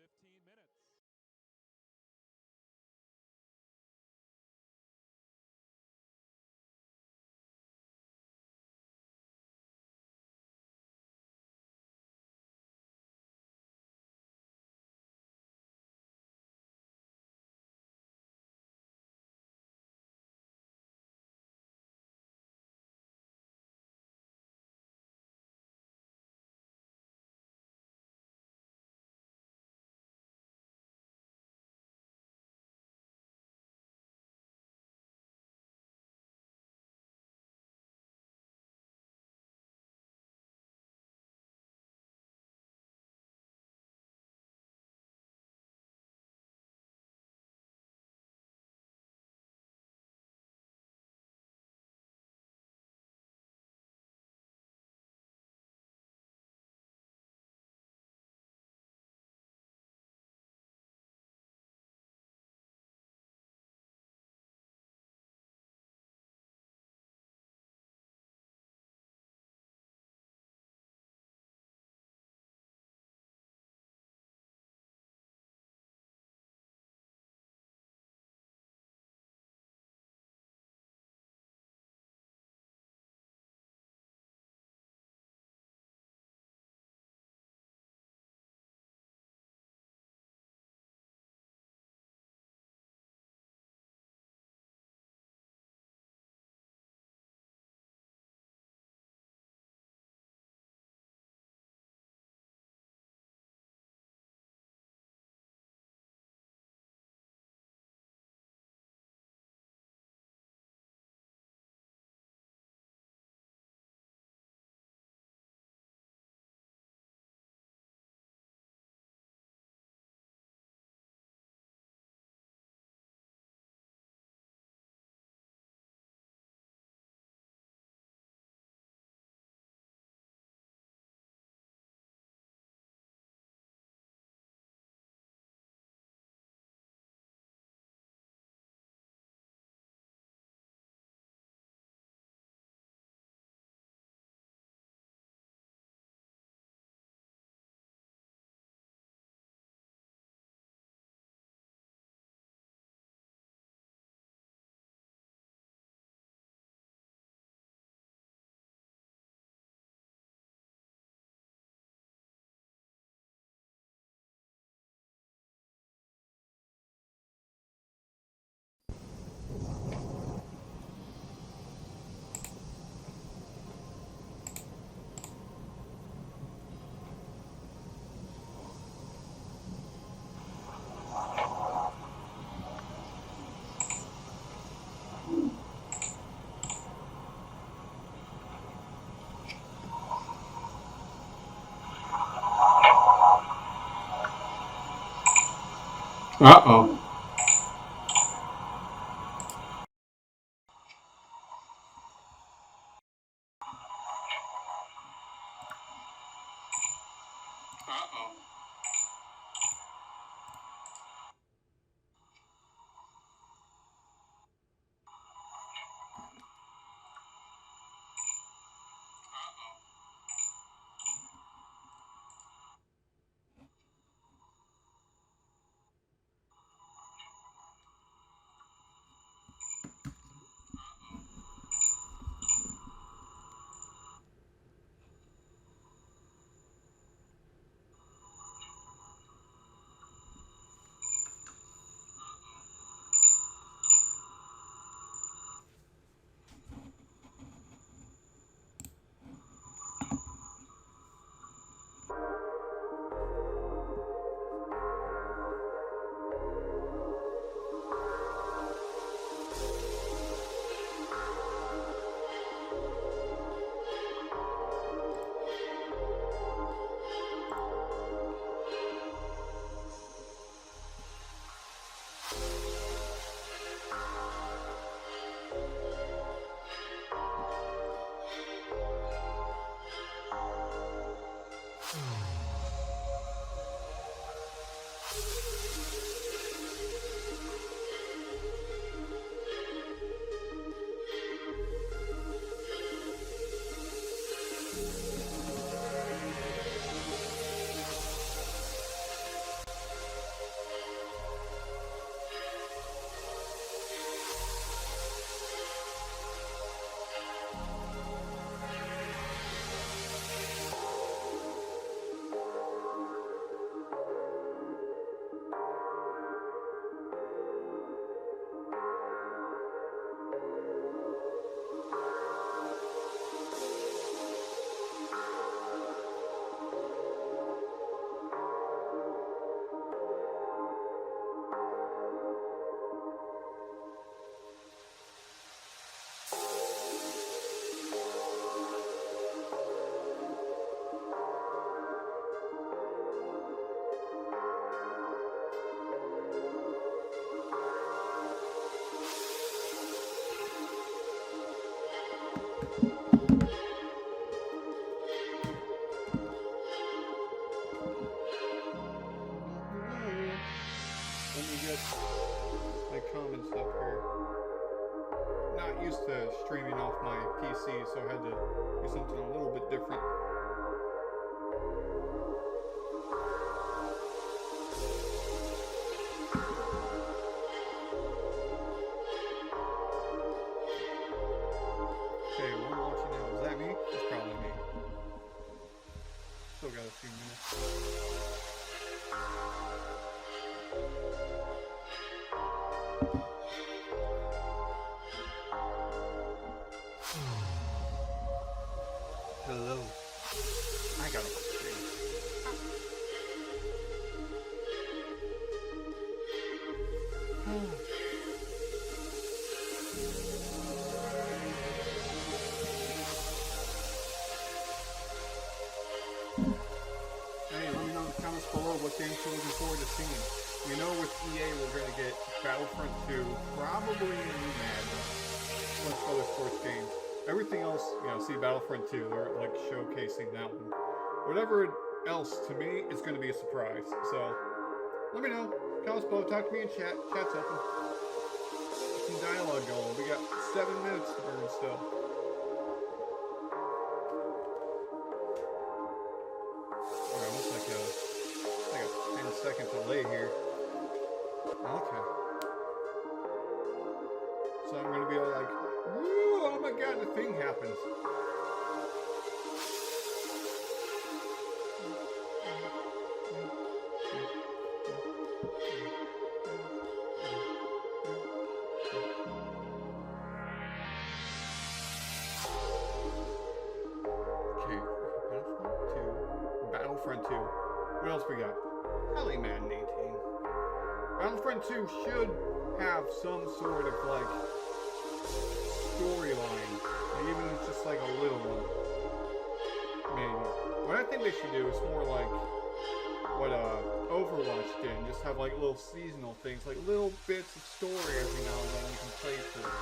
15 minutes. Uh-oh. Uh-oh. my comments up here. Not used to streaming off my PC, so I had to do something a little bit different. Okay, one watching now. Is that me? It's probably me. Still got a few minutes. Hello. I got a stream. Hey, let me know in the comments below what games you're looking forward to seeing. We know with EA we're going to get Battlefront 2, probably a new Madden, plus other sports games. Everything else, see Battlefront 2, they're like showcasing that one. Whatever else, to me, is going to be a surprise. So, let me know. Comments below, talk to me in chat. Chat's open. Some dialogue going. We got 7 minutes to burn still. Alright, looks like a 10-second delay here. Okay. So I'm going to be all like, woo, oh my god, the thing happens. Okay, Battlefront 2. What else we got? Probably Madden 18. Battlefront 2 should have some sort of like storyline, even if it's just like a little one. Maybe. What I think they should do is more like what Overwatch did, and just have like little seasonal things, like little bits of story every now and then you can play through.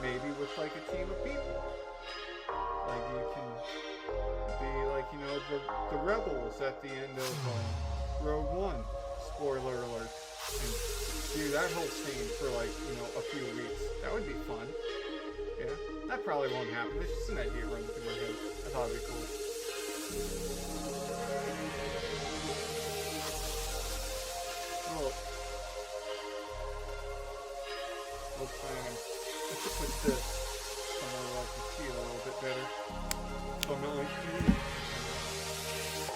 Maybe with like a team of people. Like you can be like, the rebels at the end of Rogue One. Spoiler alert. And do that whole scene for like, a few weeks. That would be fun. Yeah, that probably won't happen. There's just an idea running through my head. I thought it'd be cool. Oh. What's planning? I should put this somewhere where I can see it a little bit better. So I'm not like,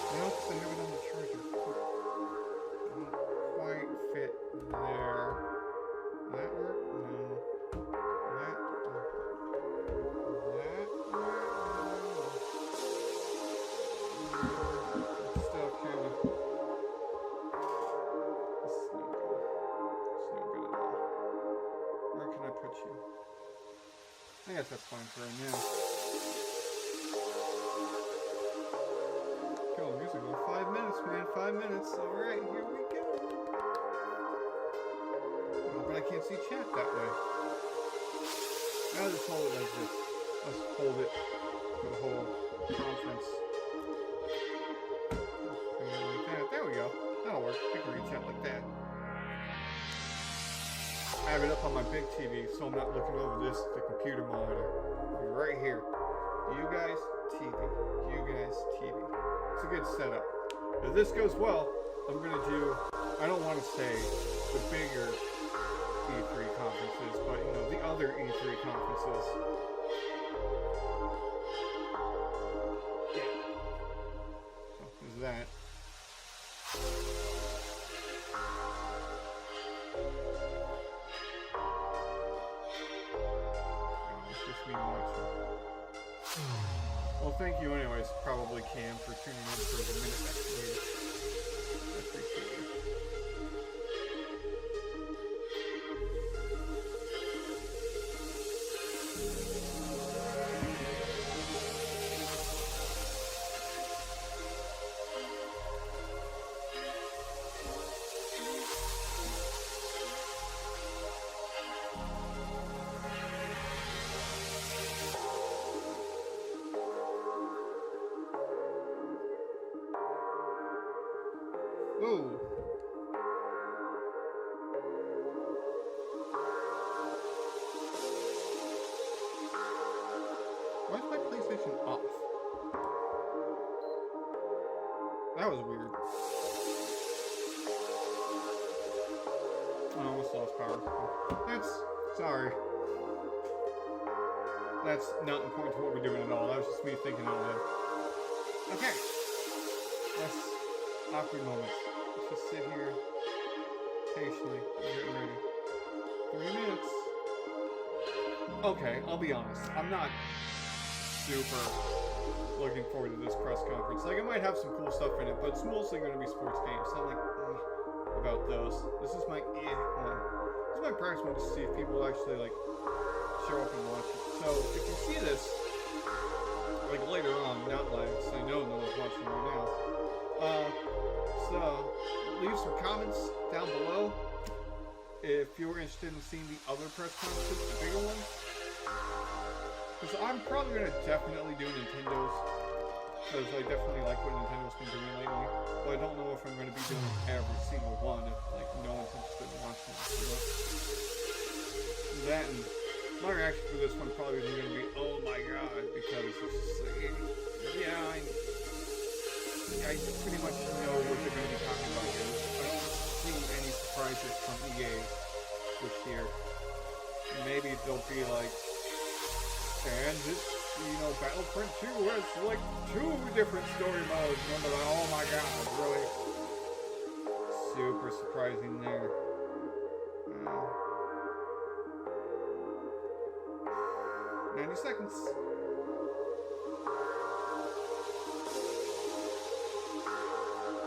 because I have it on the charger. It won't quite fit there. Will that work? No. I guess that's fine for right now. Kill the music in 5 minutes, man. 5 minutes. Alright, here we go. Oh, but I can't see chat that way. I'll just hold it like this. Let's hold it for the whole conference. Like that. There we go. That'll work. I can read chat like that. I have it up on my big TV, so I'm not looking over the computer monitor. Right here. You guys, TV. You guys, TV. It's a good setup. If this goes well, I'm going to do, I don't want to say the bigger E3 conferences, but, the other E3 conferences. Yeah. So, there's that. Well, thank you anyways, probably Cam, for tuning in for the minute later. I appreciate it. Ooh. weird. I almost lost power. Sorry. That's not important to what we're doing at all. That was just me thinking out loud. Okay. That's awkward moments. Let's just sit here patiently and get ready. 3 minutes. Okay, I'll be honest. I'm not super looking forward to this press conference. Like, it might have some cool stuff in it, but it's mostly going to be sports games. So I'm like, about those. This is my one. This is my practice one to see if people actually, like, show up and watch it. So, if you see this, like, later on, not live, because I know no one's watching right now, so, leave some comments down below if you're interested in seeing the other press conferences, the bigger ones. Because I'm probably going to definitely do Nintendo's, because I definitely like what Nintendo's been doing lately. But I don't know if I'm going to be doing every single one if, like, no one's interested in watching it. So, that and my reaction for this one probably isn't going to be, oh my god, because it's just like, yeah, I pretty much know what they're going to be talking about here. I don't see any surprises from EA this year. Maybe they'll be like, and this, Battlefront 2 has like 2 different story modes. And I'm like, oh my god, really? Super surprising there. 90 seconds.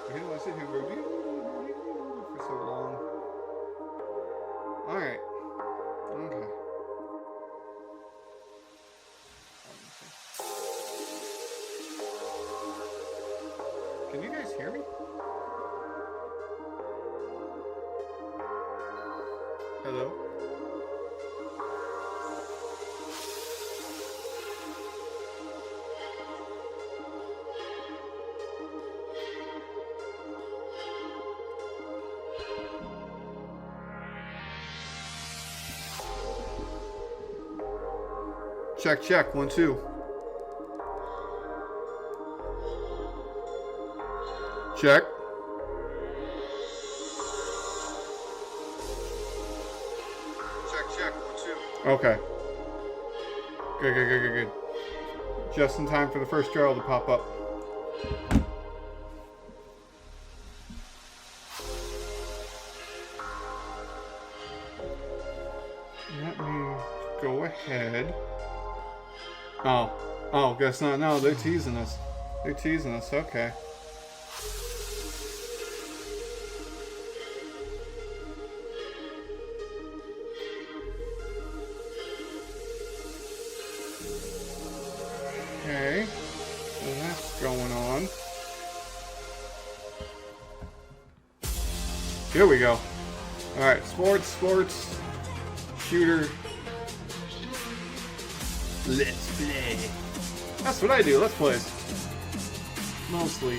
I didn't want to sit here and go for so long. Alright. Okay. Can you guys hear me? Hello? Check, check, 1, 2. Check. Check, 1, 2. Okay. Good. Just in time for the first Gerald to pop up. Let me go ahead. Oh, guess not. No, they're teasing us. Okay. Okay. So that's going on. Here we go. Alright, sports, shooter. Let's play. That's what I do, let's play. Mostly.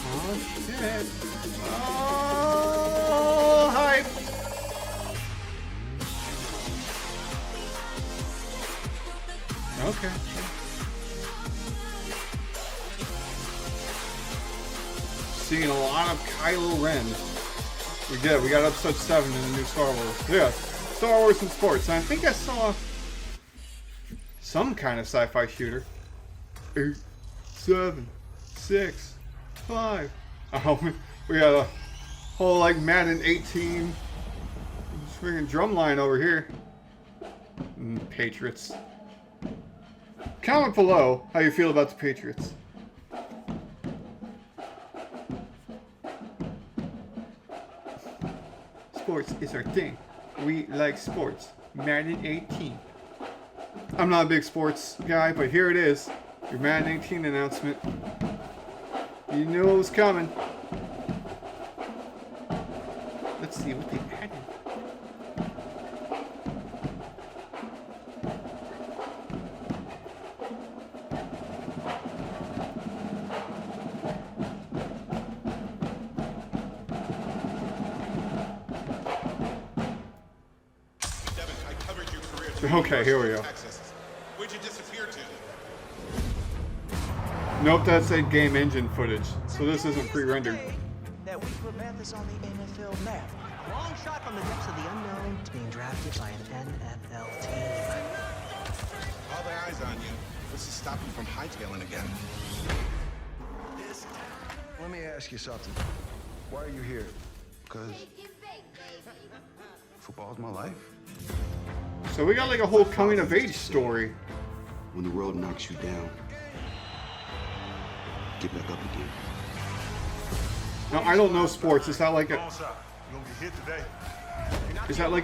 Oh shit. Oh, hype. Okay. Seeing a lot of Kylo Ren. We got episode 7 in the new Star Wars. Yeah, Star Wars and sports. And I think I saw some kind of sci-fi shooter. 8, 7, 6, 5. Oh, we got a whole like Madden 18 freaking drum line over here. Patriots. Comment below how you feel about the Patriots. Sports is our thing. We like sports. Madden 18. I'm not a big sports guy, but here it is. Your Madden 18 announcement. You knew it was coming. Let's see what they added. Okay, here we go. Where'd you disappear to? Nope, that's a game engine footage, so this isn't pre-rendered. That we put Mathis on the NFL map. A long shot from the depths of the unknown to being drafted by an NFL team. All the eyes on you. What's to stop you from hightailing again? Let me ask you something. Why are you here? Because football's my life. So we got like a whole coming of age story. When the world knocks you down, get back up again. Now I don't know sports. Is that like a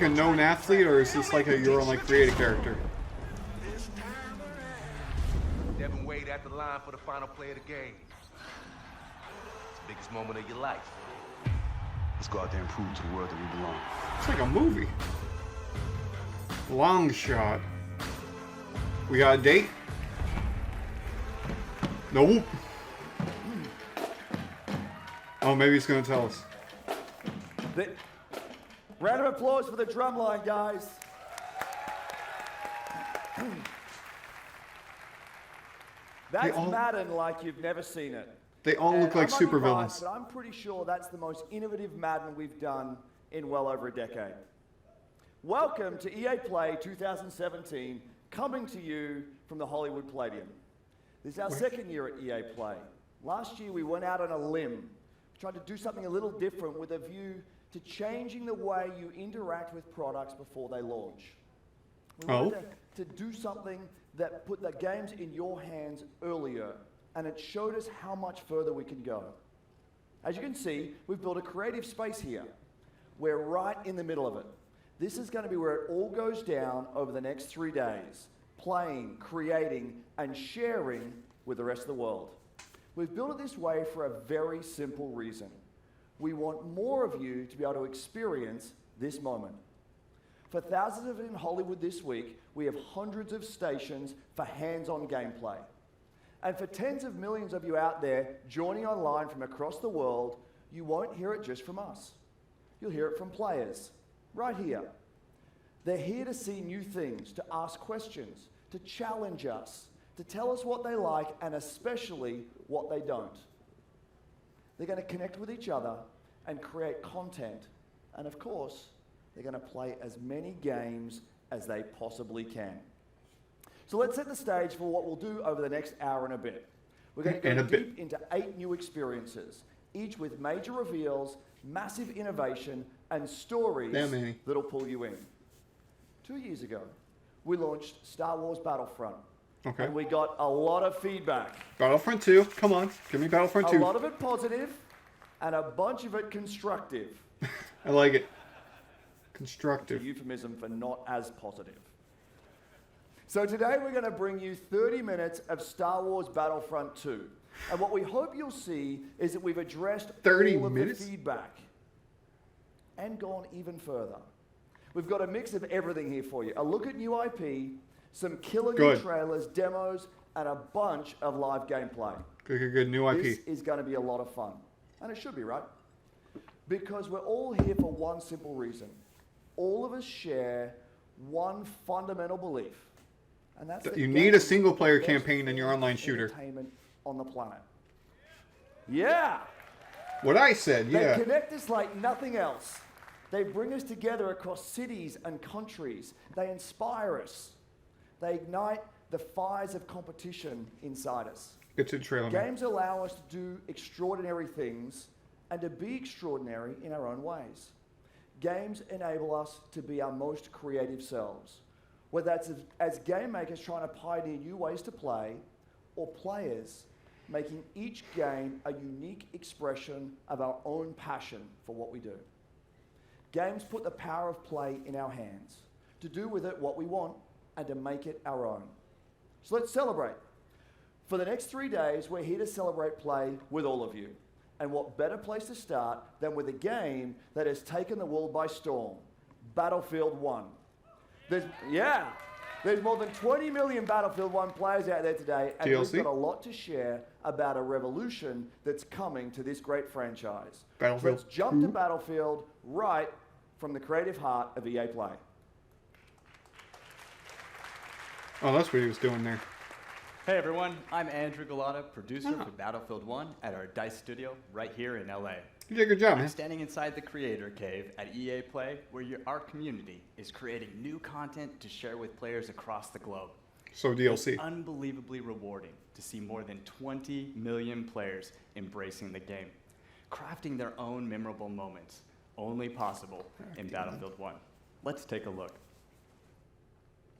known athlete, or is this like a you're on like creative character? Devin Wade at the line for the final play of the game. It's the biggest moment of your life. Let's go out there and prove to the world that we belong. It's like a movie. Long shot. We got a date? No. Oh, maybe he's gonna tell us. Round of applause for the drumline, guys. That's Madden like you've never seen it. They all look like supervillains. But I'm pretty sure that's the most innovative Madden we've done in well over a decade. Welcome to EA Play 2017, coming to you from the Hollywood Palladium. This is our second year at EA Play. Last year we went out on a limb, tried to do something a little different with a view to changing the way you interact with products before they launch. We wanted to do something that put the games in your hands earlier, and it showed us how much further we can go. As you can see, we've built a creative space here. We're right in the middle of it. This is going to be where it all goes down over the next 3 days, playing, creating, and sharing with the rest of the world. We've built it this way for a very simple reason. We want more of you to be able to experience this moment. For thousands of you in Hollywood this week, we have hundreds of stations for hands-on gameplay. And for tens of millions of you out there joining online from across the world, you won't hear it just from us. You'll hear it from players, right here. They're here to see new things, to ask questions, to challenge us, to tell us what they like and especially what they don't. They're going to connect with each other and create content. And of course, they're going to play as many games as they possibly can. So let's set the stage for what we'll do over the next hour and a bit. We're going to go deep into 8 new experiences, each with major reveals, massive innovation, and stories that'll pull you in. 2 years ago, we launched Star Wars Battlefront. Okay. And we got a lot of feedback. Battlefront 2, come on, give me Battlefront 2. A lot of it positive, and a bunch of it constructive. I like it. Constructive. It's a euphemism for not as positive. So today we're going to bring you 30 minutes of Star Wars Battlefront 2. And what we hope you'll see is that we've addressed 30 all of minutes? the feedback and gone even further. We've got a mix of everything here for you. A look at new IP, some killer new trailers, demos, and a bunch of live gameplay. Good new IP. This is going to be a lot of fun. And it should be, right? Because we're all here for one simple reason. All of us share one fundamental belief. And that's that you need a single-player campaign in your online shooter. Entertainment on the planet. Yeah! What I said, yeah. They connect us like nothing else. They bring us together across cities and countries. They inspire us. They ignite the fires of competition inside us. Get to the trailer. Games allow us to do extraordinary things and to be extraordinary in our own ways. Games enable us to be our most creative selves, whether that's as game makers trying to pioneer new ways to play, or players making each game a unique expression of our own passion for what we do. Games put the power of play in our hands, to do with it what we want and to make it our own. So let's celebrate. For the next 3 days, we're here to celebrate play with all of you. And what better place to start than with a game that has taken the world by storm, Battlefield 1. There's more than 20 million Battlefield 1 players out there today, and DLC? we've got a lot to share about a revolution that's coming to this great franchise. Battlefield So let's jump to Battlefield right from the creative heart of EA Play. Oh, that's what he was doing there. Hey everyone, I'm Andrew Galata, producer for Battlefield 1 at our DICE studio right here in LA. You did a good job, I'm man. standing inside the creator cave at EA Play, where our community is creating new content to share with players across the globe. So It's DLC. unbelievably rewarding to see more than 20 million players embracing the game, crafting their own memorable moments, only possible in Battlefield 1. Let's take a look.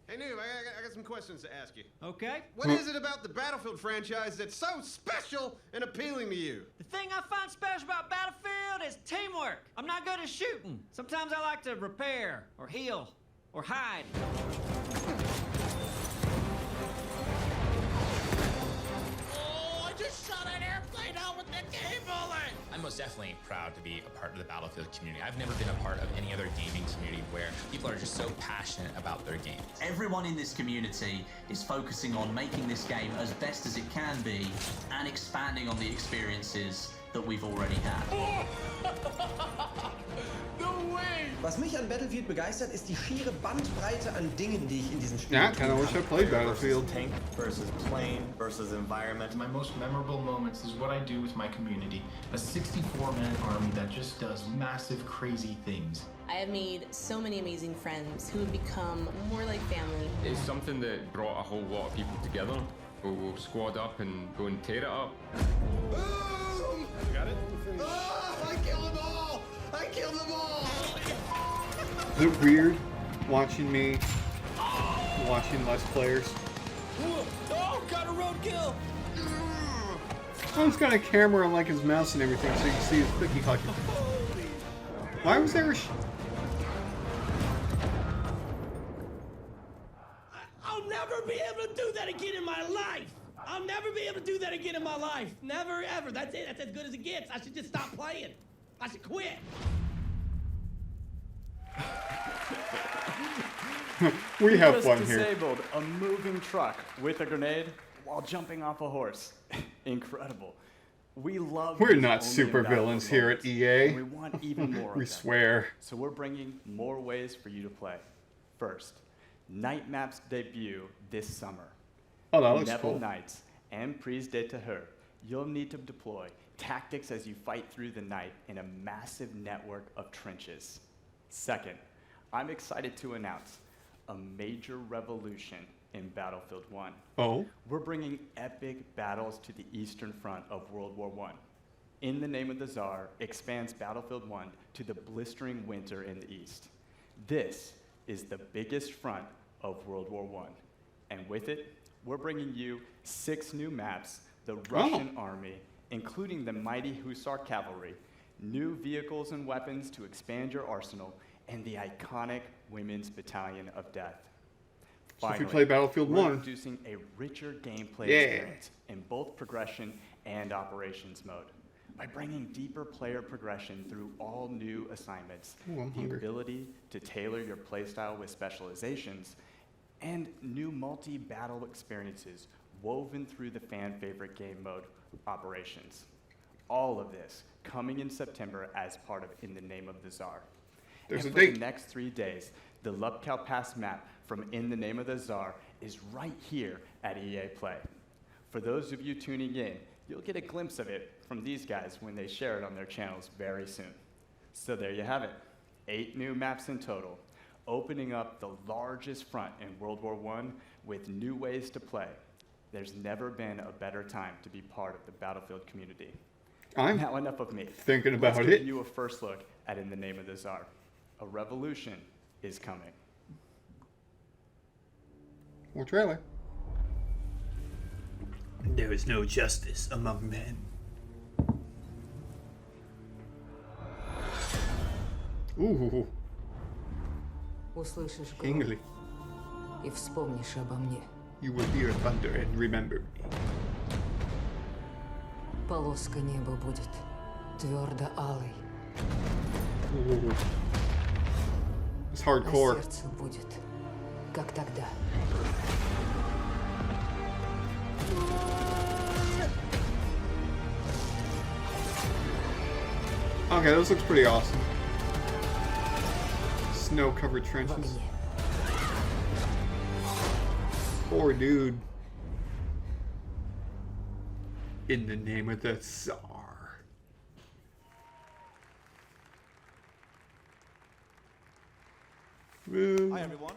Hey, Noob, I got some questions to ask you. Okay. What is it about the Battlefield franchise that's so special and appealing to you? The thing I find special about Battlefield is teamwork. I'm not good at shooting. Sometimes I like to repair, or heal, or hide. Oh, I just shot an airplane out with the game bullet! I'm most definitely proud to be a part of the Battlefield community. I've never been a part of any other gaming community where people are just so passionate about their games. Everyone in this community is focusing on making this game as best as it can be and expanding on the experiences that we've already had. No way! Was mich an Battlefield begeistert, ist die schiere Bandbreite an Dingen, die ich in diesem Spiel Yeah, I kind of wish I played Battlefield. Tank versus plane versus environment. My most memorable moments is what I do with my community. A 64-man army that just does massive, crazy things. I have made so many amazing friends who have become more like family. It's something that brought a whole lot of people together. We'll squad up and go and tear it up. Boom! Got it? Oh, I killed them all! I killed them all! Is it weird watching Let's Players? Oh, got a roadkill! Oh, he's got a camera on like his mouse and everything so you can see his clicky clacky. Why was there a I'll never be able to do that again in my life! I'll never be able to do that again in my life! Never, ever. That's it. That's as good as it gets. I should just stop playing. I should quit. We have just fun here. disabled a moving truck with a grenade while jumping off a horse. Incredible. We love We're these not only super in Battlefield villains here at moments, EA. and we want even more of We them. swear. So we're bringing more ways for you to play. First, Night Maps debut this summer. Oh, that looks Neville cool. Knights and Prise de Terreur. You'll need to deploy tactics as you fight through the night in a massive network of trenches. Second, I'm excited to announce a major revolution in Battlefield 1. Oh? We're bringing epic battles to the Eastern Front of World War I. In the Name of the Tsar expands Battlefield 1 to the blistering winter in the East. This is the biggest front of World War I. And with it, we're bringing you 6 new maps, the Russian army, including the mighty Hussar cavalry, new vehicles and weapons to expand your arsenal, and the iconic Women's Battalion of Death. So if you Finally, play Battlefield we're 1, introducing a richer gameplay Yeah. experience in both progression and operations mode. By bringing deeper player progression through all new assignments, Ooh, I'm the hungry. ability to tailor your playstyle with specializations, and new multi-battle experiences woven through the fan-favorite game mode operations. All of this coming in September as part of In the Name of the Tsar. There's and a for date. the next 3 days, the Lubkow Pass map from In the Name of the Tsar is right here at EA Play. For those of you tuning in, you'll get a glimpse of it from these guys when they share it on their channels very soon. So there you have it, 8 new maps in total, opening up the largest front in World War I with new ways to play. There's never been a better time to be part of the Battlefield community. I'm Now enough of me. thinking about Let's it. give you a first look at In the Name of the Tsar. A revolution is coming. More trailer. There is no justice among men. Ooh, Услышишь гром English. и вспомнишь обо мне. You will hear thunder and remember me. Полоска неба будет твердо алой, Ooh. It's а hardcore. сердце будет, как тогда. Okay, this looks pretty awesome. Snow-covered trenches. Poor dude. In the name of the Tsar. Hi everyone.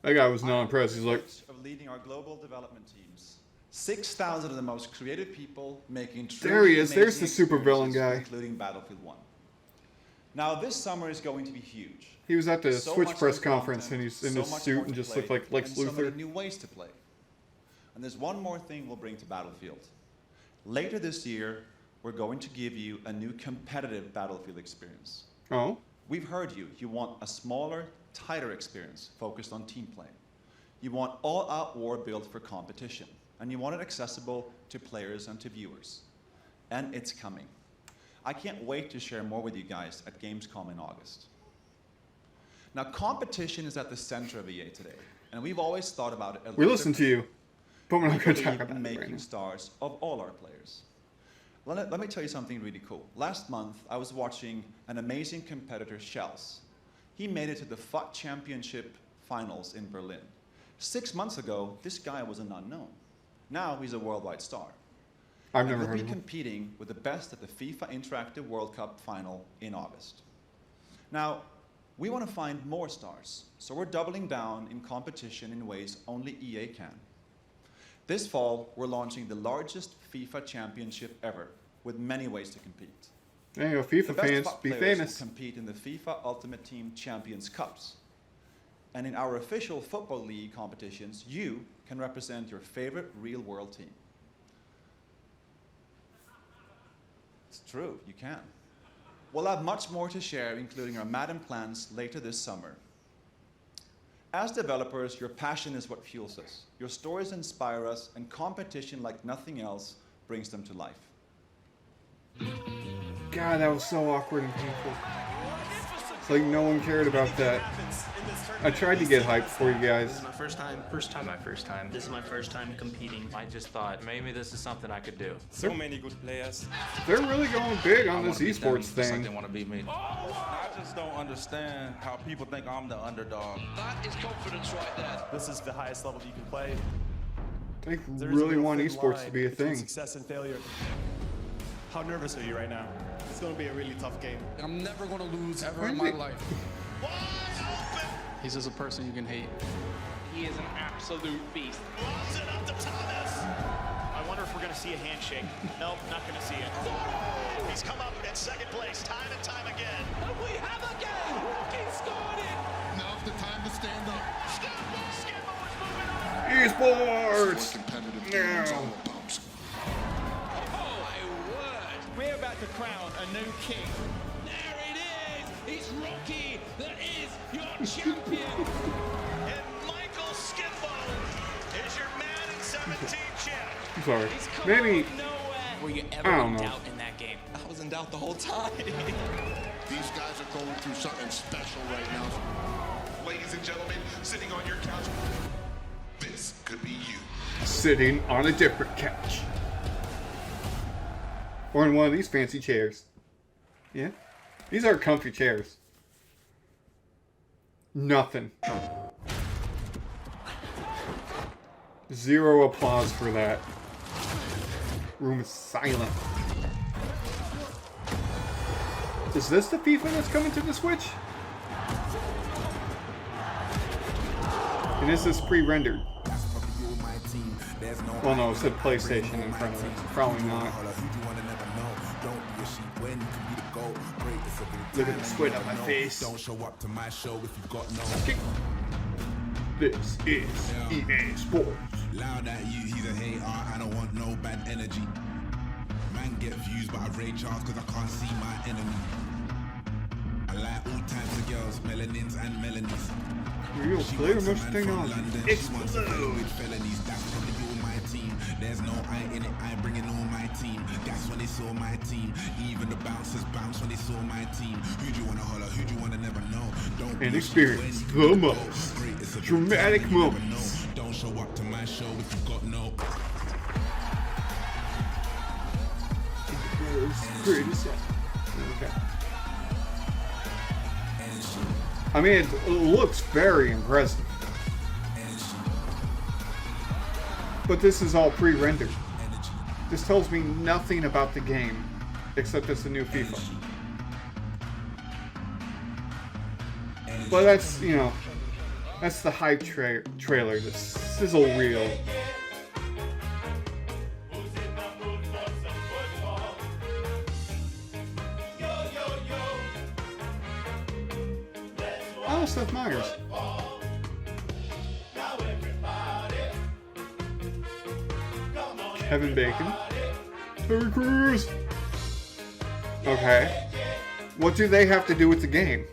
That guy was not impressed. He's like, of leading our global development teams. 6,000 of the most creative people making there he is. truly There's the amazing supervillain experiences, guy. including Battlefield 1. Now this summer is going to be huge. He was at the So Switch much press new conference content, and he's in so his much suit more and to just play, looked like Lex and so Luthor. many new ways to play. And there's one more thing we'll bring to Battlefield. Later this year, we're going to give you a new competitive Battlefield experience. Oh? We've heard you. You want a smaller, tighter experience focused on team play. You want all-out war built for competition. And you want it accessible to players and to viewers. And it's coming. I can't wait to share more with you guys at Gamescom in August. Now, competition is at the center of EA today. And we've always thought about it a We little listen to you, but we're not we going to believe talk about in it right making now. stars of all our players. Let me tell you something really cool. Last month, I was watching an amazing competitor, Shells. He made it to the FUT Championship finals in Berlin. 6 months ago, this guy was an unknown. Now he's a worldwide star. I've And never he'll heard be of him. competing with the best at the FIFA Interactive World Cup final in August. Now, we want to find more stars, so we're doubling down in competition in ways only EA can. This fall, we're launching the largest FIFA championship ever, with many ways to compete. There you go, FIFA The best fans, FUT be players famous. will compete in the FIFA Ultimate Team Champions Cups. And in our official Football League competitions, you can represent your favorite real-world team. It's true, you can. We'll have much more to share, including our Madden plans later this summer. As developers, your passion is what fuels us. Your stories inspire us, and competition like nothing else brings them to life. God, that was so awkward and painful. It's like no one cared about that. I tried to get hyped for you guys. This is my first time. This is my first time competing. I just thought maybe this is something I could do. So many good players. They're really going big on this esports thing. They want to beat me. I just don't understand how people think I'm the underdog. That is confidence right there. This is the highest level you can play. They There is a really real want thin esports to line be a between thing. Success and failure. How nervous are you right now? It's going to be a really tough game. I'm never going to lose ever Why in is my it- life. He's just a person you can hate. He is an absolute beast. I wonder if we're going to see a handshake. Nope, not going to see it. He's come up in second place time and time again. And we have a game. He scored it. Now's the time to stand up. Esports! Now. We're about to crown a new king. There it is. It's Rocky that is your champion. And Michael Skimbo is your Madden 17 champ. I'm sorry. Maybe. Were you I ever don't in know. doubt in that game? I was in doubt the whole time. These guys are going through something special right now. Ladies and gentlemen, sitting on your couch, this could be you. Sitting on a different couch. Or in one of these fancy chairs. Yeah? These are comfy chairs. Nothing. Zero applause for that. Room is silent. Is this the FIFA that's coming to the Switch? And is this pre-rendered? Well, no, it said PlayStation in front of it. Probably not. Look at the sweat on my face. Don't show up to my show if you've got no. This is EA Sports. Loud at you, he's a hater. I don't want no bad energy. Man get views, but I rage off because I can't see my enemy. I like all types of girls, melanins and melanies. Real clear much technology. She wants to play with felonies. That's probably all my team. There's no I in it. I'm bringing all my team. That's when they saw my team. Even the bouncers bounce when they saw my team. Who do you wanna holler? Who do you wanna never know? Don't And experience the most dramatic moments. Don't show up to my show if you've got no. Greatest. Okay. I mean, it looks very impressive. But this is all pre-rendered. This tells me nothing about the game, except it's a new FIFA. But that's, you know, that's the hype trailer, the sizzle reel. Oh, Seth Meyers. Kevin Bacon. Terry Crews. Okay. What do they have to do with the game?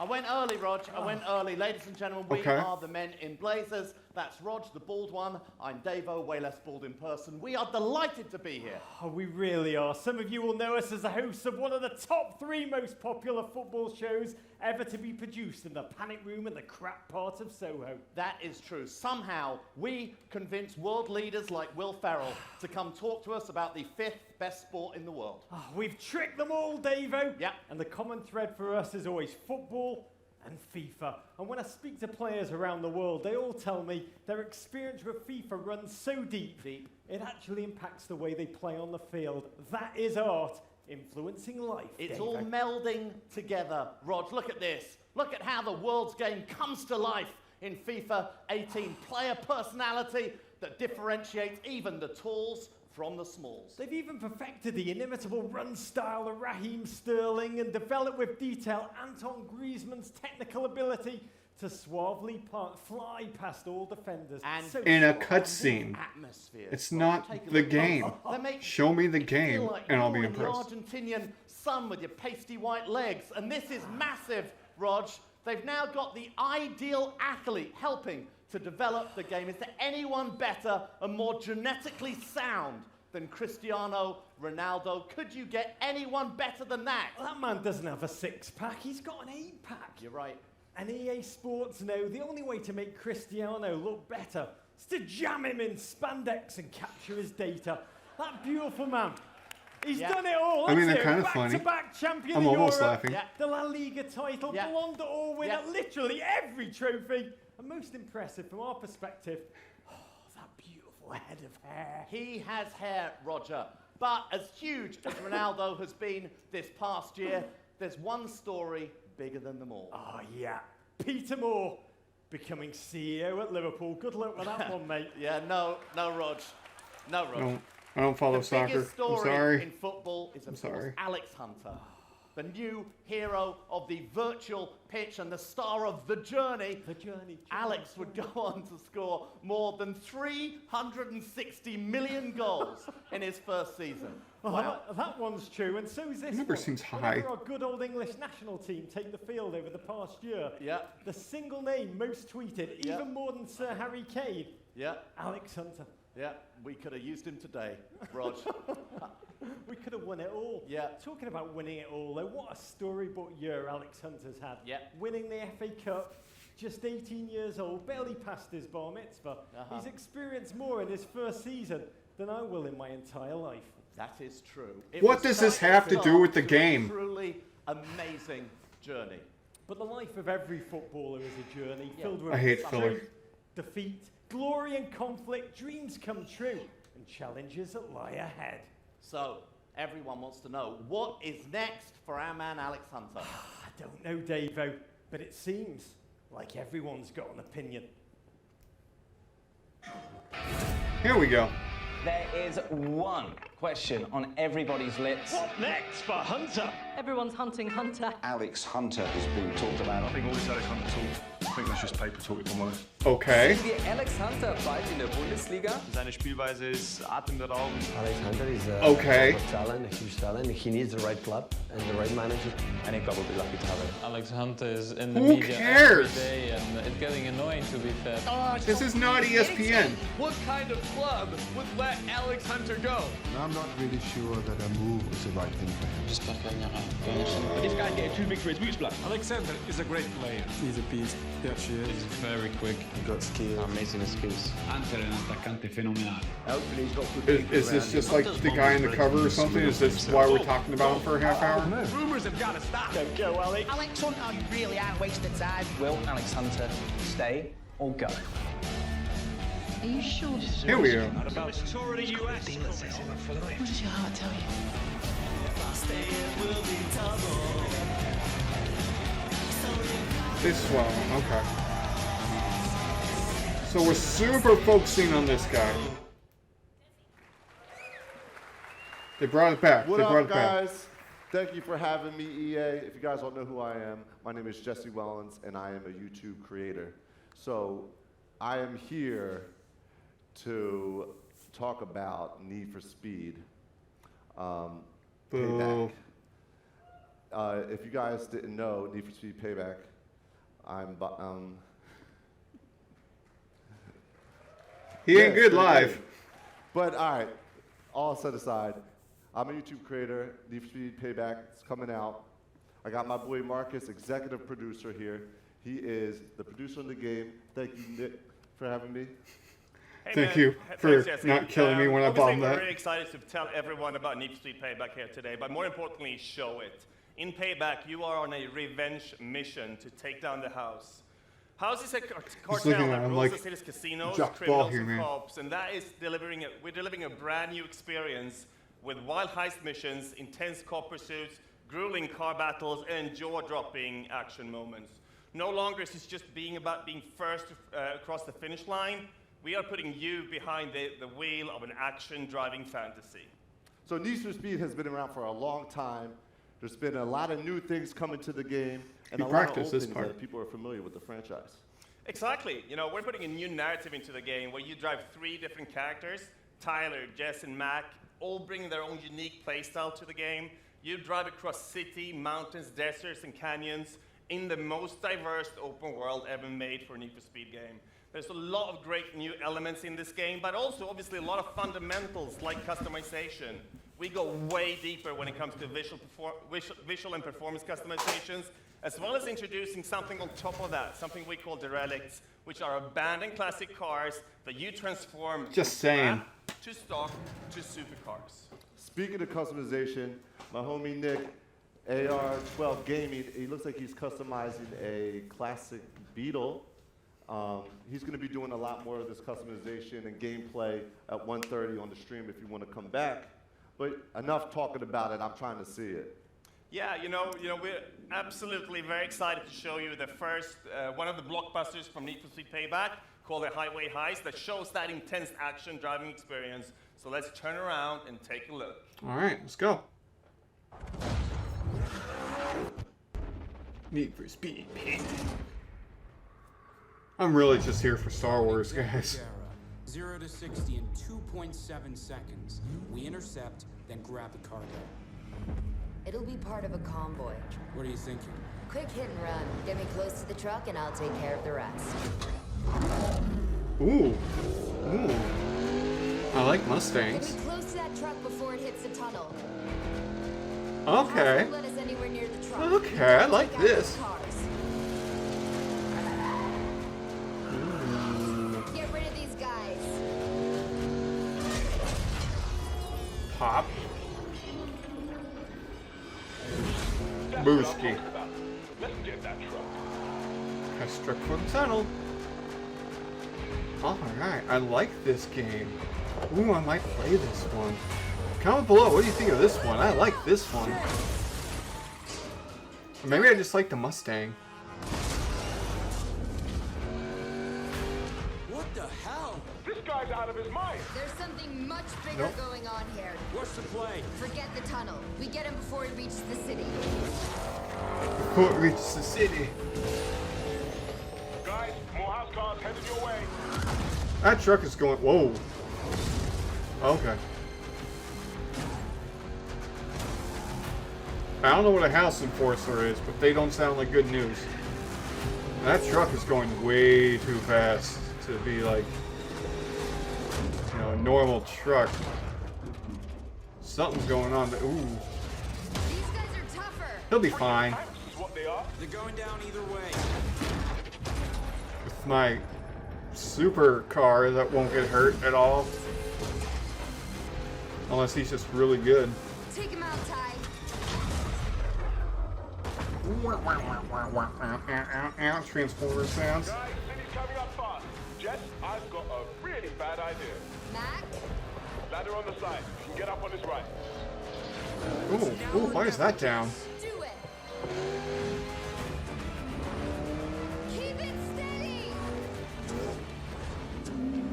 I went early, Rog. I went early. Ladies and gentlemen, we Okay. are the Men in Blazers. That's Rog, the bald one. I'm Davo, way less bald in person. We are delighted to be here. Oh, we really are. Some of you will know us as the hosts of one of the top 3 most popular football shows ever to be produced in the panic room and the crap part of Soho. That is true. Somehow, we convince world leaders like Will Ferrell to come talk to us about the 5th best sport in the world. Oh, we've tricked them all, Davo. Yeah. And the common thread for us is always football and FIFA. And when I speak to players around the world, they all tell me their experience with FIFA runs so deep, it actually impacts the way they play on the field. That is art influencing life. It's Davo. all melding together. Rog, look at this. Look at how the world's game comes to life in FIFA 18. Player personality that differentiates even the talls from the smalls. They've even perfected the inimitable run style of Raheem Sterling and developed with detail Antoine Griezmann's technical ability to suavely fly past all defenders. And so In a suave. cutscene. Atmosphere. It's Rog, not take a the look. game. They make Show me the you game, feel like and I'll you're be in impressed. the Argentinian sun with your pasty white legs. And this is massive, Rog. They've now got the ideal athlete helping to develop the game. Is there anyone better and more genetically sound than Cristiano Ronaldo? Could you get anyone better than that? That man doesn't have a 6-pack, he's got an 8-pack. You're right. And EA Sports know the only way to make Cristiano look better is to jam him in spandex and capture his data. That beautiful man. He's done it all. I mean, That's they're it. kinda funny. Back-to-back champion I'm of almost Europe, laughing. the La Liga title, Ballon d'Or winner, literally every trophy. And most impressive from our perspective, that beautiful head of hair. He has hair, Roger. But as huge as Ronaldo has been this past year, there's one story bigger than them all. Oh, yeah. Peter Moore becoming CEO at Liverpool. Good luck with that one, mate. Yeah, no, Rog. No, Rog. I don't follow the soccer. biggest story I'm sorry. in football is, of I'm course, sorry. Alex Hunter, the new hero of the virtual pitch and the star of The Journey. The Journey. Alex would go on to score more than 360 million goals in his first season. Wow. That one's true, and so is this Number one. seems high. Whenever our good old English national team take the field over the past year, the single name most tweeted, even more than Sir Harry Kane, Alex Hunter. Yeah, we could have used him today, Rog. We could have won it all. Yeah. Talking about winning it all, though, what a storybook year Alex Hunter's had. Yeah. Winning the FA Cup, just 18 years old, barely passed his bar mitzvah. He's experienced more in his first season than I will in my entire life. That is true. It What was does this such a have to do start with the to a game? Truly amazing journey. But the life of every footballer is a journey filled with I hate suffering, filler. defeat, glory and conflict, dreams come true, and challenges that lie ahead. So, everyone wants to know, what is next for our man Alex Hunter? I don't know, Davo, but it seems like everyone's got an opinion. Here we go. There is one question on everybody's lips. What next for Hunter? Everyone's hunting Hunter. Alex Hunter is being talked about. I think all this Alex Hunter talk, I think that's just paper talk, if I'm honest. Okay. Sehen wir Alex Hunter bald in der Bundesliga? Seine Spielweise ist atemberaubend. Alex Hunter is a Okay. talent, a huge talent. He needs the right club and the right manager. And he's probably lucky to have it. Alex Hunter is in the Who media cares? every day, and it's getting annoying to be fair. This is not ESPN. What kind of club would let Alex Hunter go? I'm not really sure that a move was the right thing for him. But this guy's getting too big for his boots, blood. Alexander is a great player. He's a beast. Yeah, she is. He's very quick. You've got skill. Amazing skills. Hunter è un attaccante fenomenale. Is this just like the guy in the cover or something? Is this why we're talking about him for a half hour? Rumors have got to stop. Go, Alex. Alex Hunter, you really are wasting time. Will Alex Hunter stay or go? Are you sure this is Here we go. About this tour of the US. What does your heart tell you? This one, okay. So we're super focusing on this guy. They brought it back. What they brought up, it back. guys? Thank you for having me, EA. If you guys don't know who I am, my name is Jesse Wellens, and I am a YouTube creator. So I am here to talk about Need for Speed Payback. If you guys didn't know, Need for Speed Payback, he ain't good live. But all right, all set aside, I'm a YouTube creator. Need for Speed Payback is coming out. I got my boy Marcus, executive producer here. He is the producer of the game. Thank you, Nick, for having me. Thank you for not killing me when I bombed We're that. very excited to tell everyone about Need for Speed Payback here today, but more importantly, show it. In Payback, you are on a revenge mission to take down the House. House is a cartel that rules the city's casinos, criminals, and cops, and that is we're delivering a brand new experience with wild heist missions, intense cop pursuits, grueling car battles, and jaw-dropping action moments. No longer is this just about being first across the finish line. We are putting you behind the wheel of an action-driving fantasy. So Need for Speed has been around for a long time. There's been a lot of new things coming to the game, and a lot of old things that people are familiar with the franchise. Exactly. You know, we're putting a new narrative into the game where you drive 3 different characters, Tyler, Jess, and Mac, all bringing their own unique playstyle to the game. You drive across city, mountains, deserts, and canyons in the most diverse open world ever made for a Need for Speed game. There's a lot of great new elements in this game, but also obviously a lot of fundamentals like customization. We go way deeper when it comes to visual and performance customizations, as well as introducing something on top of that, something we call derelicts, which are abandoned classic cars that you transform to stock to supercars. Speaking of customization, my homie Nick, AR12 Gaming, he looks like he's customizing a classic Beetle. He's going to be doing a lot more of this customization and gameplay at 1:30 on the stream if you want to come back. But enough talking about it, I'm trying to see it. Yeah, you know, we're absolutely very excited to show you the first, one of the blockbusters from Need for Speed Payback, called the Highway Heist, that shows that intense action driving experience. So let's turn around and take a look. All right, let's go. Need for Speed Payback. I'm really just here for Star Wars, guys. 0 to 60 in 2.7 seconds. We intercept, then grab the cargo. It'll be part of a convoy. What are you thinking? Quick hit and run. Get me close to the truck and I'll take care of the rest. Ooh. Ooh. I like Mustangs. Get me close to that truck before it hits the tunnel. Okay. Don't let us anywhere near the truck. Okay, I like this. Get rid of these guys. Pop. Booski. Let's get that truck. I struck for the tunnel. Alright, I like this game. Ooh, I might play this one. Comment below, what do you think of this one? I like this one. Or maybe I just like the Mustang. What the hell? This guy's out of his mind. There's something much bigger going on here. What's the play? Forget the tunnel. We get him before he reaches the city. Before it reaches the city. Guys, more house cars headed your way. That truck is going. Whoa. Okay. I don't know what a house enforcer is, but they don't sound like good news. That truck is going way too fast to be like, you know, a normal truck. Something's going on. Ooh. These guys are tougher. He'll be fine. What they are? They're going down either way. With my supercar that won't get hurt at all. Unless he's just really good. Take him out, Ty. Transformer sounds. Guys, city's coming up fast. Jess, I've got a really bad idea. Mac? Ladder on the side. You can get up on his right. Ooh, why is that down? Do it. Keep it steady.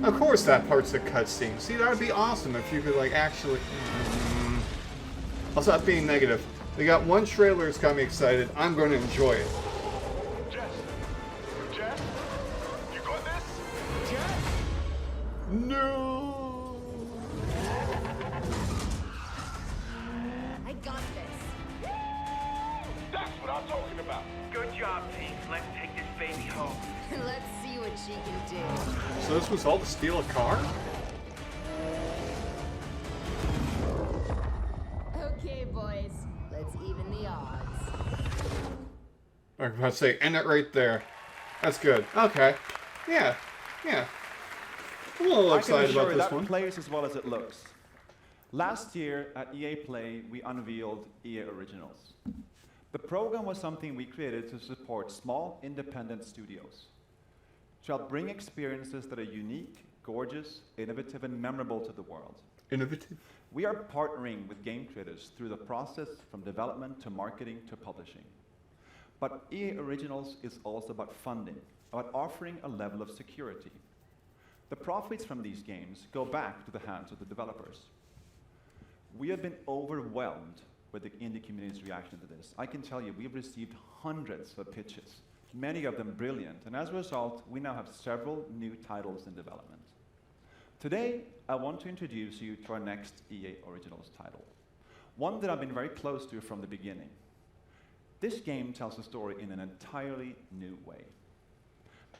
Of course that part's a cutscene. See, that would be awesome if you could, like, actually... I'll stop being negative. They got one trailer that's got me excited. I'm going to enjoy it. Jess, you got this? Jess? No! I got this. That's what I'm talking about. Good job, team. Let's take this baby home. Let's see what she can do. So this was all to steal a car? Okay, boys. Let's even the odds. I was about to say, end it right there. That's good. Okay. Yeah. I'm a little excited about this that one. plays as well as it looks. Last year at EA Play, we unveiled EA Originals. The program was something we created to support small, independent studios, to help bring experiences that are unique, gorgeous, innovative, and memorable to the world. Innovative? We are partnering with game creators through the process from development to marketing to publishing. But EA Originals is also about funding, about offering a level of security. The profits from these games go back to the hands of the developers. We have been overwhelmed with the indie community's reaction to this. I can tell you, we've received hundreds of pitches, many of them brilliant, and as a result, we now have several new titles in development. Today, I want to introduce you to our next EA Originals title, one that I've been very close to from the beginning. This game tells a story in an entirely new way.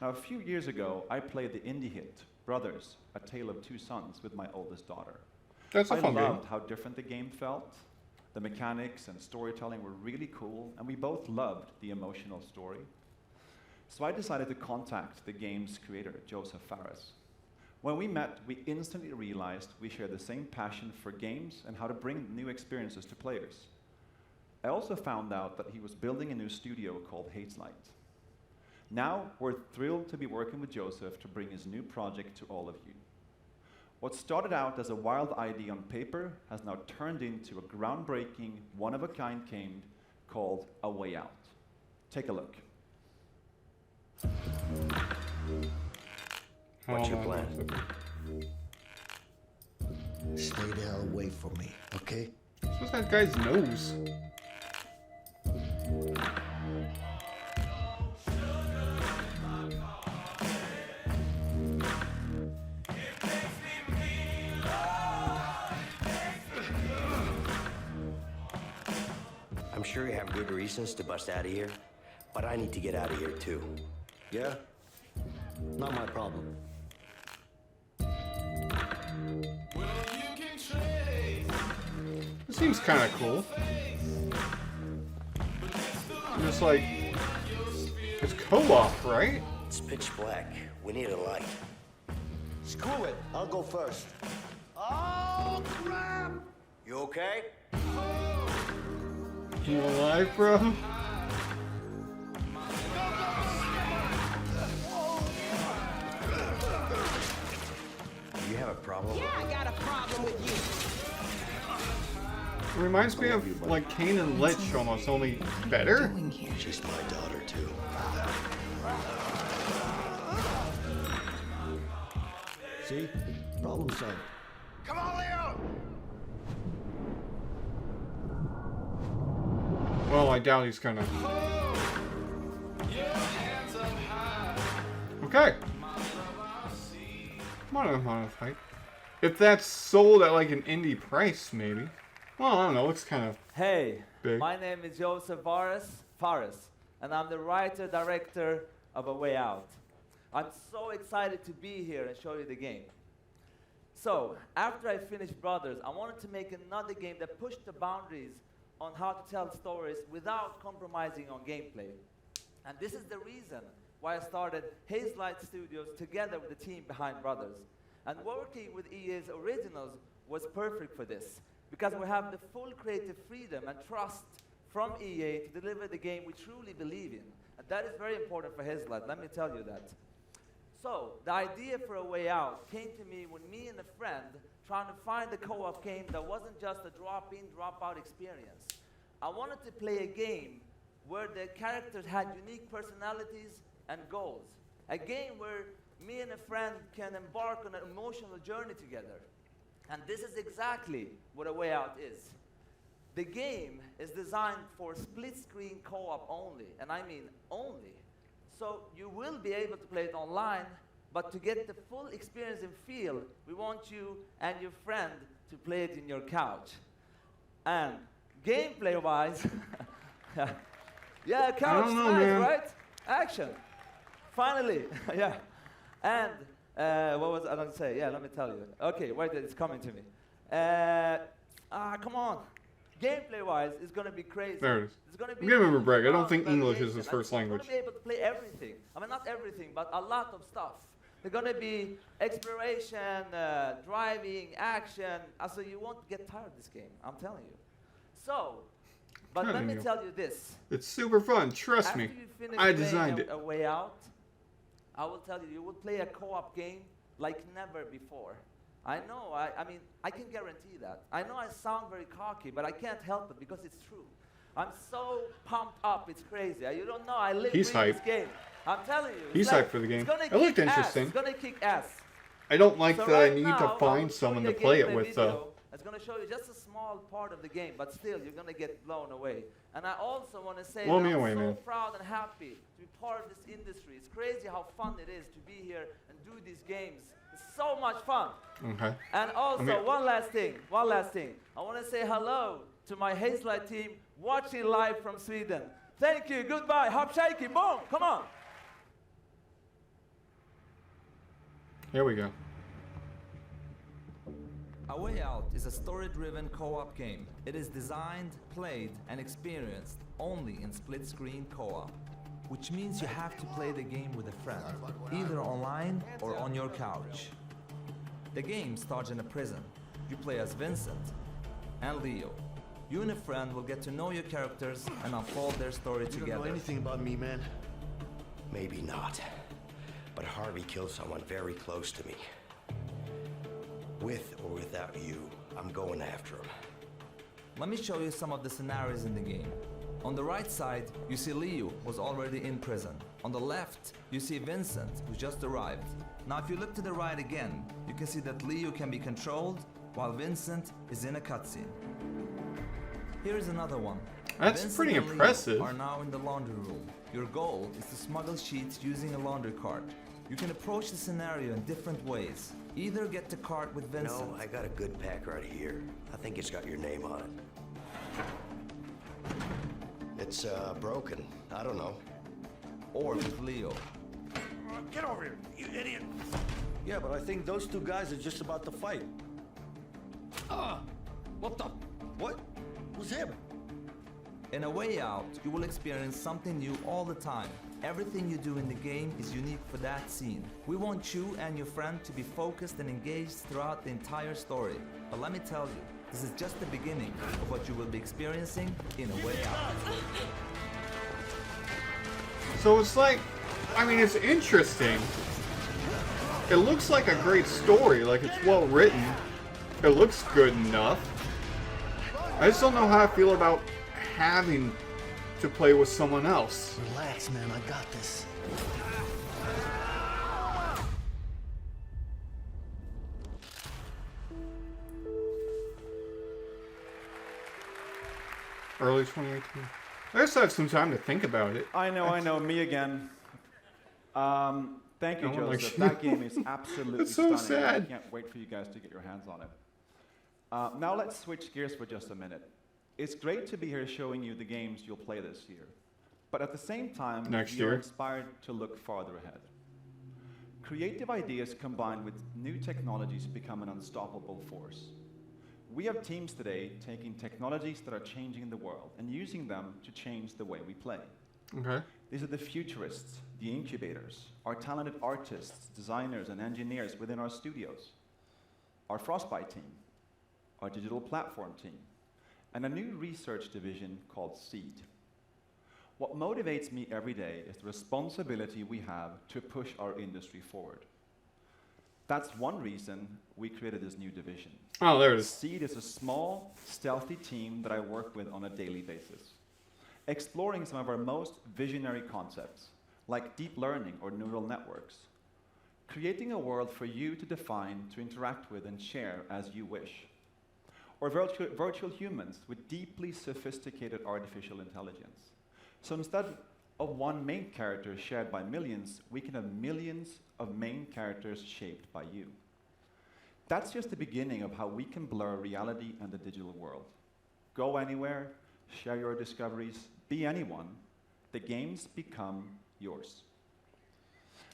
Now, a few years ago, I played the indie hit, Brothers, A Tale of Two Sons, with my oldest daughter. That's a fun game. I loved how different the game felt. The mechanics and storytelling were really cool, and we both loved the emotional story. So I decided to contact the game's creator, Joseph Fares. When we met, we instantly realized we shared the same passion for games and how to bring new experiences to players. I also found out that he was building a new studio called Hazelight. Now, we're thrilled to be working with Joseph to bring his new project to all of you. What started out as a wild idea on paper has now turned into a groundbreaking, one-of-a-kind game called A Way Out. Take a look. What's your plan? Stay the hell away from me, okay? What's that guy's nose? I'm sure you have good reasons to bust out of here, but I need to get out of here too. Yeah? Not my problem. This seems kind of cool. Just like, it's co-op, right? It's pitch black. We need a light. Screw it. I'll go first. Oh, crap! You okay? You alive, bro? You have a problem? Yeah, I got a problem with you. It reminds me of like Kane and Lich almost, only better. She's my daughter too. See? Problem solved. Come on, Leo! Well, I doubt he's gonna. Okay. Come on, fight. If that's sold at like an indie price, maybe. Well, I don't know. Looks kind of. Hey, big. My name is Joseph Fares, and I'm the writer-director of A Way Out. I'm so excited to be here and show you the game. So, after I finished Brothers, I wanted to make another game that pushed the boundaries on how to tell stories without compromising on gameplay. And this is the reason why I started Hazelight Studios together with the team behind Brothers. And working with EA's originals was perfect for this, because we have the full creative freedom and trust from EA to deliver the game we truly believe in. And that is very important for Hazelight, let me tell you that. So, the idea for A Way Out came to me when me and a friend trying to find a co-op game that wasn't just a drop-in, drop-out experience. I wanted to play a game where the characters had unique personalities and goals. A game where me and a friend can embark on an emotional journey together. And this is exactly what A Way Out is. The game is designed for split-screen co-op only, and I mean only. So you will be able to play it online, but to get the full experience and feel, we want you and your friend to play it in your couch. And gameplay-wise, yeah, couch, nice, man. right? Action. Finally, yeah. And what was I going to say? Yeah, let me tell you. Okay, wait, it's coming to me. Come on. Gameplay-wise, it's going to be crazy. There it is. It's going to be Give him a break. I don't think English is his first I'm language. going to be able to play everything. I mean, not everything, but a lot of stuff. There's going to be exploration, driving, action. So you won't get tired of this game, I'm telling you. So, but let me tell you this. It's super fun. Trust me. After you finish I designed playing it. A Way Out, I will tell you, you will play a co-op game like never before. I know, I mean, I can guarantee that. I know I sound very cocky, but I can't help it because it's true. I'm so pumped up, it's crazy. You don't know, I live He's this hyped. game. I'm telling you. He's it's like, hyped for the game. It's gonna It looked kick ass. interesting. It's gonna kick ass. I don't like So that I right need now, to I'm find gonna someone show to you a play it gameplay with, video. It's going to show you just a small part of the game, but still, you're going to get blown away. And I also want to say Blow that me I'm away, so man. proud and happy to be part of this industry. It's crazy how fun it is to be here and do these games. It's so much fun. Okay. And also, I mean- one last thing. I want to say hello to my Hazelight team watching live from Sweden. Thank you. Goodbye. Hop shaky. Boom. Come on. Here we go. A Way Out is a story-driven co-op game. It is designed, played, and experienced only in split-screen co-op, which means you have to play the game with a friend, either online or on your couch. The game starts in a prison. You play as Vincent and Leo. You and a friend will get to know your characters and unfold their story You together. don't know anything about me, man. Maybe not. But Harvey killed someone very close to me. With or without you, I'm going after him. Let me show you some of the scenarios in the game. On the right side, you see Leo was already in prison. On the left, you see Vincent, who just arrived. Now if you look to the right again, you can see that Leo can be controlled while Vincent is in a cutscene. Here is another one. That's Vincent pretty and Leo impressive. are now in the laundry room. Your goal is to smuggle sheets using a laundry cart. You can approach the scenario in different ways. Either get the cart with Vincent. No, I got a good pack right here. I think it's got your name on it. It's broken. I don't know. Or with Leo. Get over here, you idiot! Yeah, but I think those two guys are just about to fight. What the? What? Who's him? In A Way Out, you will experience something new all the time. Everything you do in the game is unique for that scene. We want you and your friend to be focused and engaged throughout the entire story. But let me tell you, this is just the beginning of what you will be experiencing in A Way Out. So it's like, I mean, it's interesting. It looks like a great story, like it's well written. It looks good enough. I just don't know how I feel about having to play with someone else. Relax, man. I got this. Early 2018. I just have some time to think about it. I know, me again. Thank you, No one likes Joseph. you. That game is absolutely It's so stunning. sad. I can't wait for you guys to get your hands on it. Now let's switch gears for just a minute. It's great to be here showing you the games you'll play this year. But at the same time, Next you're year. inspired to look farther ahead. Creative ideas combined with new technologies become an unstoppable force. We have teams today taking technologies that are changing the world and using them to change the way we play. Okay. These are the futurists, the incubators, our talented artists, designers, and engineers within our studios, our Frostbite team, our digital platform team, and a new research division called Seed. What motivates me every day is the responsibility we have to push our industry forward. That's one reason we created this new division. Oh, there it is. Seed is a small, stealthy team that I work with on a daily basis, exploring some of our most visionary concepts, like deep learning or neural networks, creating a world for you to define, to interact with, and share as you wish, or virtual humans with deeply sophisticated artificial intelligence. So instead of one main character shared by millions, we can have millions of main characters shaped by you. That's just the beginning of how we can blur reality and the digital world. Go anywhere, share your discoveries, be anyone. The games become yours.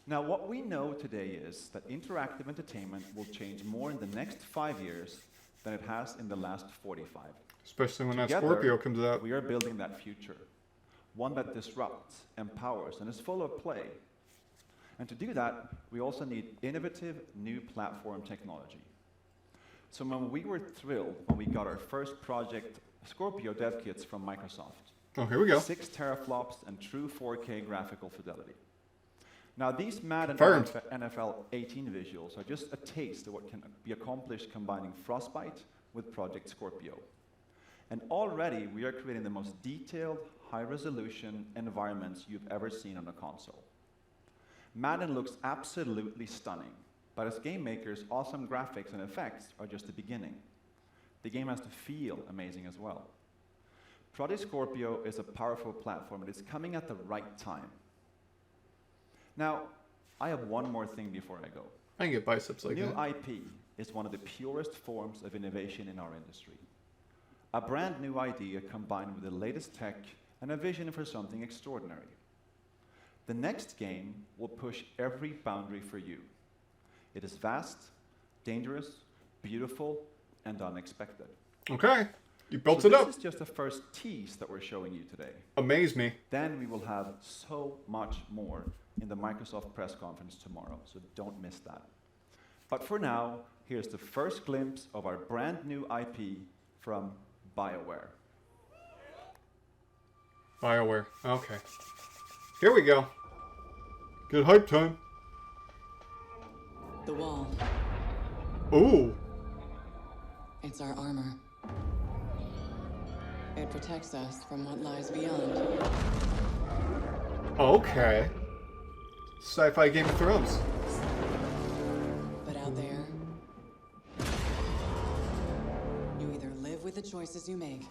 Now, what we know today is that interactive entertainment will change more in the next 5 years than it has in the last 45. Especially when that Together, Scorpio comes out. We are building that future, one that disrupts, empowers, and is full of play. And to do that, we also need innovative new platform technology. So when we were thrilled when we got our first project Scorpio dev kits from Microsoft. Oh, here we go. 6 teraflops and true 4K graphical fidelity. Now these Madden NFL 18 visuals are just a taste of what can be accomplished combining Frostbite with Project Scorpio. And already we are creating the most detailed, high-resolution environments you've ever seen on a console. Madden looks absolutely stunning, but as game makers, awesome graphics and effects are just the beginning. The game has to feel amazing as well. Project Scorpio is a powerful platform, and it's coming at the right time. Now, I have one more thing before I go. I can get biceps like that. New IP is one of the purest forms of innovation in our industry. A brand new idea combined with the latest tech and a vision for something extraordinary. The next game will push every boundary for you. It is vast, dangerous, beautiful, and unexpected. Okay. You built So it up. This is just the first tease that we're showing you today. Amaze me. Then we will have so much more in the Microsoft press conference tomorrow, so don't miss that. But for now, here's the first glimpse of our brand new IP from BioWare. BioWare. Okay. Here we go. Good hype time. The wall. Ooh. It's our armor. It protects us from what lies beyond. Okay. Sci-fi Game of Thrones. But out there, you either live with the choices you make,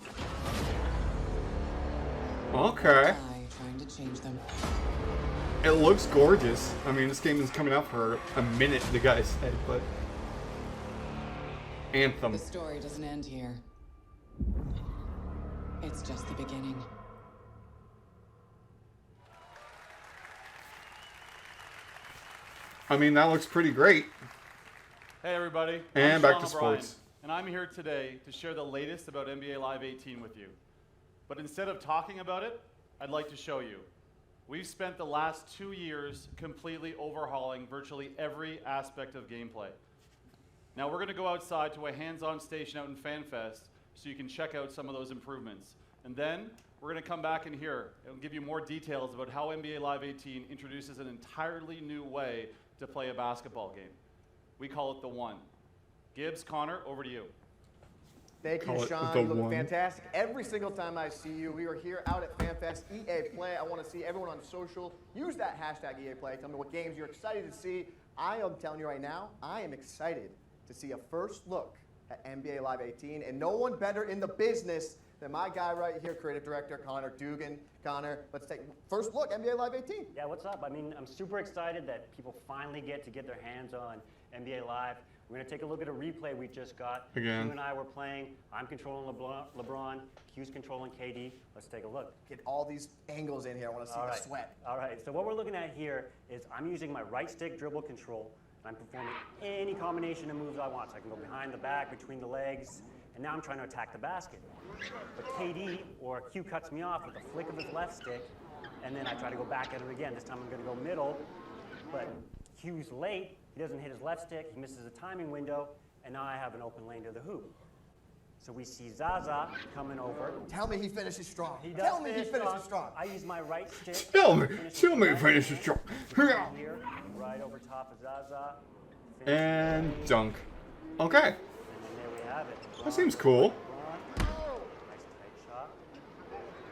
Okay. or die trying to change them. It looks gorgeous. I mean, this game is coming out for a minute, the guy said, but... Anthem. The story doesn't end here. It's just the beginning. I mean, that looks pretty great. Hey everybody, And I'm back Sean to O'Brien, sports. and I'm here today to share the latest about NBA Live 18 with you. But instead of talking about it, I'd like to show you. We've spent the last 2 years completely overhauling virtually every aspect of gameplay. Now we're going to go outside to a hands-on station out in FanFest so you can check out some of those improvements. And then we're going to come back in here and give you more details about how NBA Live 18 introduces an entirely new way to play a basketball game. We call it the One. Gibbs, Connor, over to you. Thank Call you, it Sean. the You look One. fantastic. Every single time I see you, we are here out at FanFest EA Play. I want to see everyone on social. Use that hashtag EA Play. Tell me what games you're excited to see. I am telling you right now, I am excited to see a first look at NBA Live 18, and no one better in the business than my guy right here, creative director Connor Dugan. Connor, let's take first look, NBA Live 18. Yeah, what's up? I mean, I'm super excited that people finally get their hands on NBA Live. We're going to take a look at a replay we just got. Again. You and I were playing. I'm controlling LeBron. Q's controlling KD. Let's take a look. Get all these angles in here. I want to see All the right. sweat. All right, so what we're looking at here is I'm using my right stick dribble control, and I'm performing any combination of moves I want. So I can go behind the back, between the legs, and now I'm trying to attack the basket. But KD, or Q, cuts me off with a flick of his left stick, and then I try to go back at it again. This time I'm going to go middle, but Hugh's late. He doesn't hit his left stick. He misses a timing window, and now I have an open lane to the hoop. So we see Zaza coming over. Tell me he finishes strong. He does Tell me he finish finishes strong. I use my right stick. Tell me he finishes strong. Here, right over top of Zaza. And dunk. Okay. And then there we have it. That seems cool. Nice tight shot.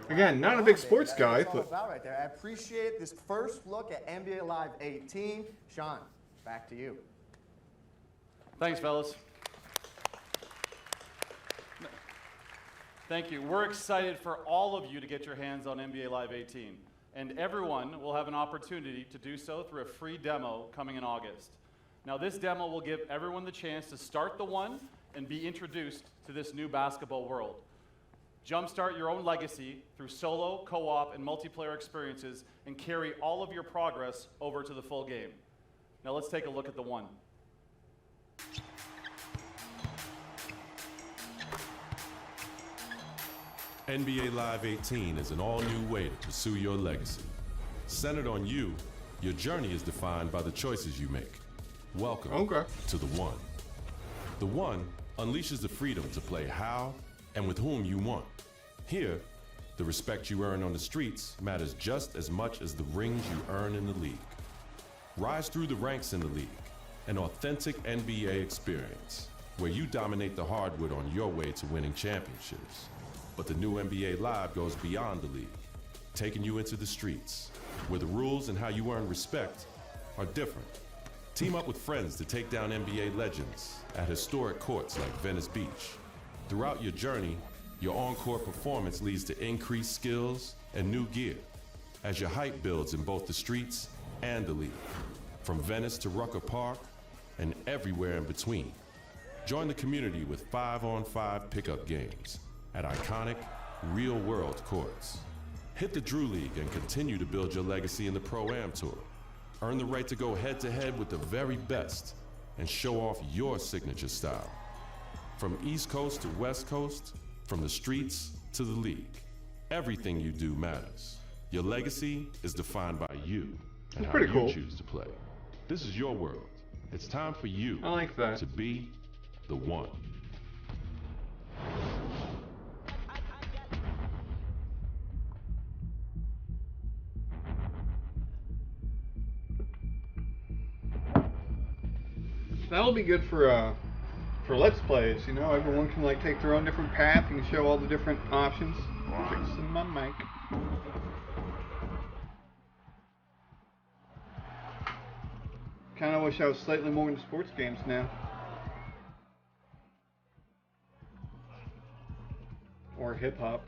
Again, not a big sports guy, That's all but about right there. I appreciate this first look at NBA Live 18. Sean, back to you. Thanks, fellas. Thank you. We're excited for all of you to get your hands on NBA Live 18. And everyone will have an opportunity to do so through a free demo coming in August. Now, this demo will give everyone the chance to start the one and be introduced to this new basketball world. Jumpstart your own legacy through solo, co-op, and multiplayer experiences and carry all of your progress over to the full game. Now, let's take a look at the one. NBA Live 18 is an all-new way to pursue your legacy. Centered on you, your journey is defined by the choices you make. Welcome to The One. The One unleashes the freedom to play how and with whom you want. Here, the respect you earn on the streets matters just as much as the rings you earn in the league. Rise through the ranks in the league, an authentic NBA experience where you dominate the hardwood on your way to winning championships. But the new NBA Live goes beyond the league, taking you into the streets, where the rules and how you earn respect are different. Team up with friends to take down NBA legends at historic courts like Venice Beach. Throughout your journey, your on-court performance leads to increased skills and new gear, as your hype builds in both the streets and the league, from Venice to Rucker Park and everywhere in between. Join the community with 5-on-5 pickup games at iconic, real-world courts. Hit the Drew League and continue to build your legacy in the Pro-Am Tour. Earn the right to go head-to-head with the very best and show off your signature style. From East Coast to West Coast, from the streets to the league, everything you do matters. Your legacy is defined by you and how you choose to play. This is your world. It's time for you to be the one. that'll be good for Let's Plays. You know, everyone can like take their own different path and show all the different options. Fixing my mic. Kind of wish I was slightly more into sports games now. Or hip hop.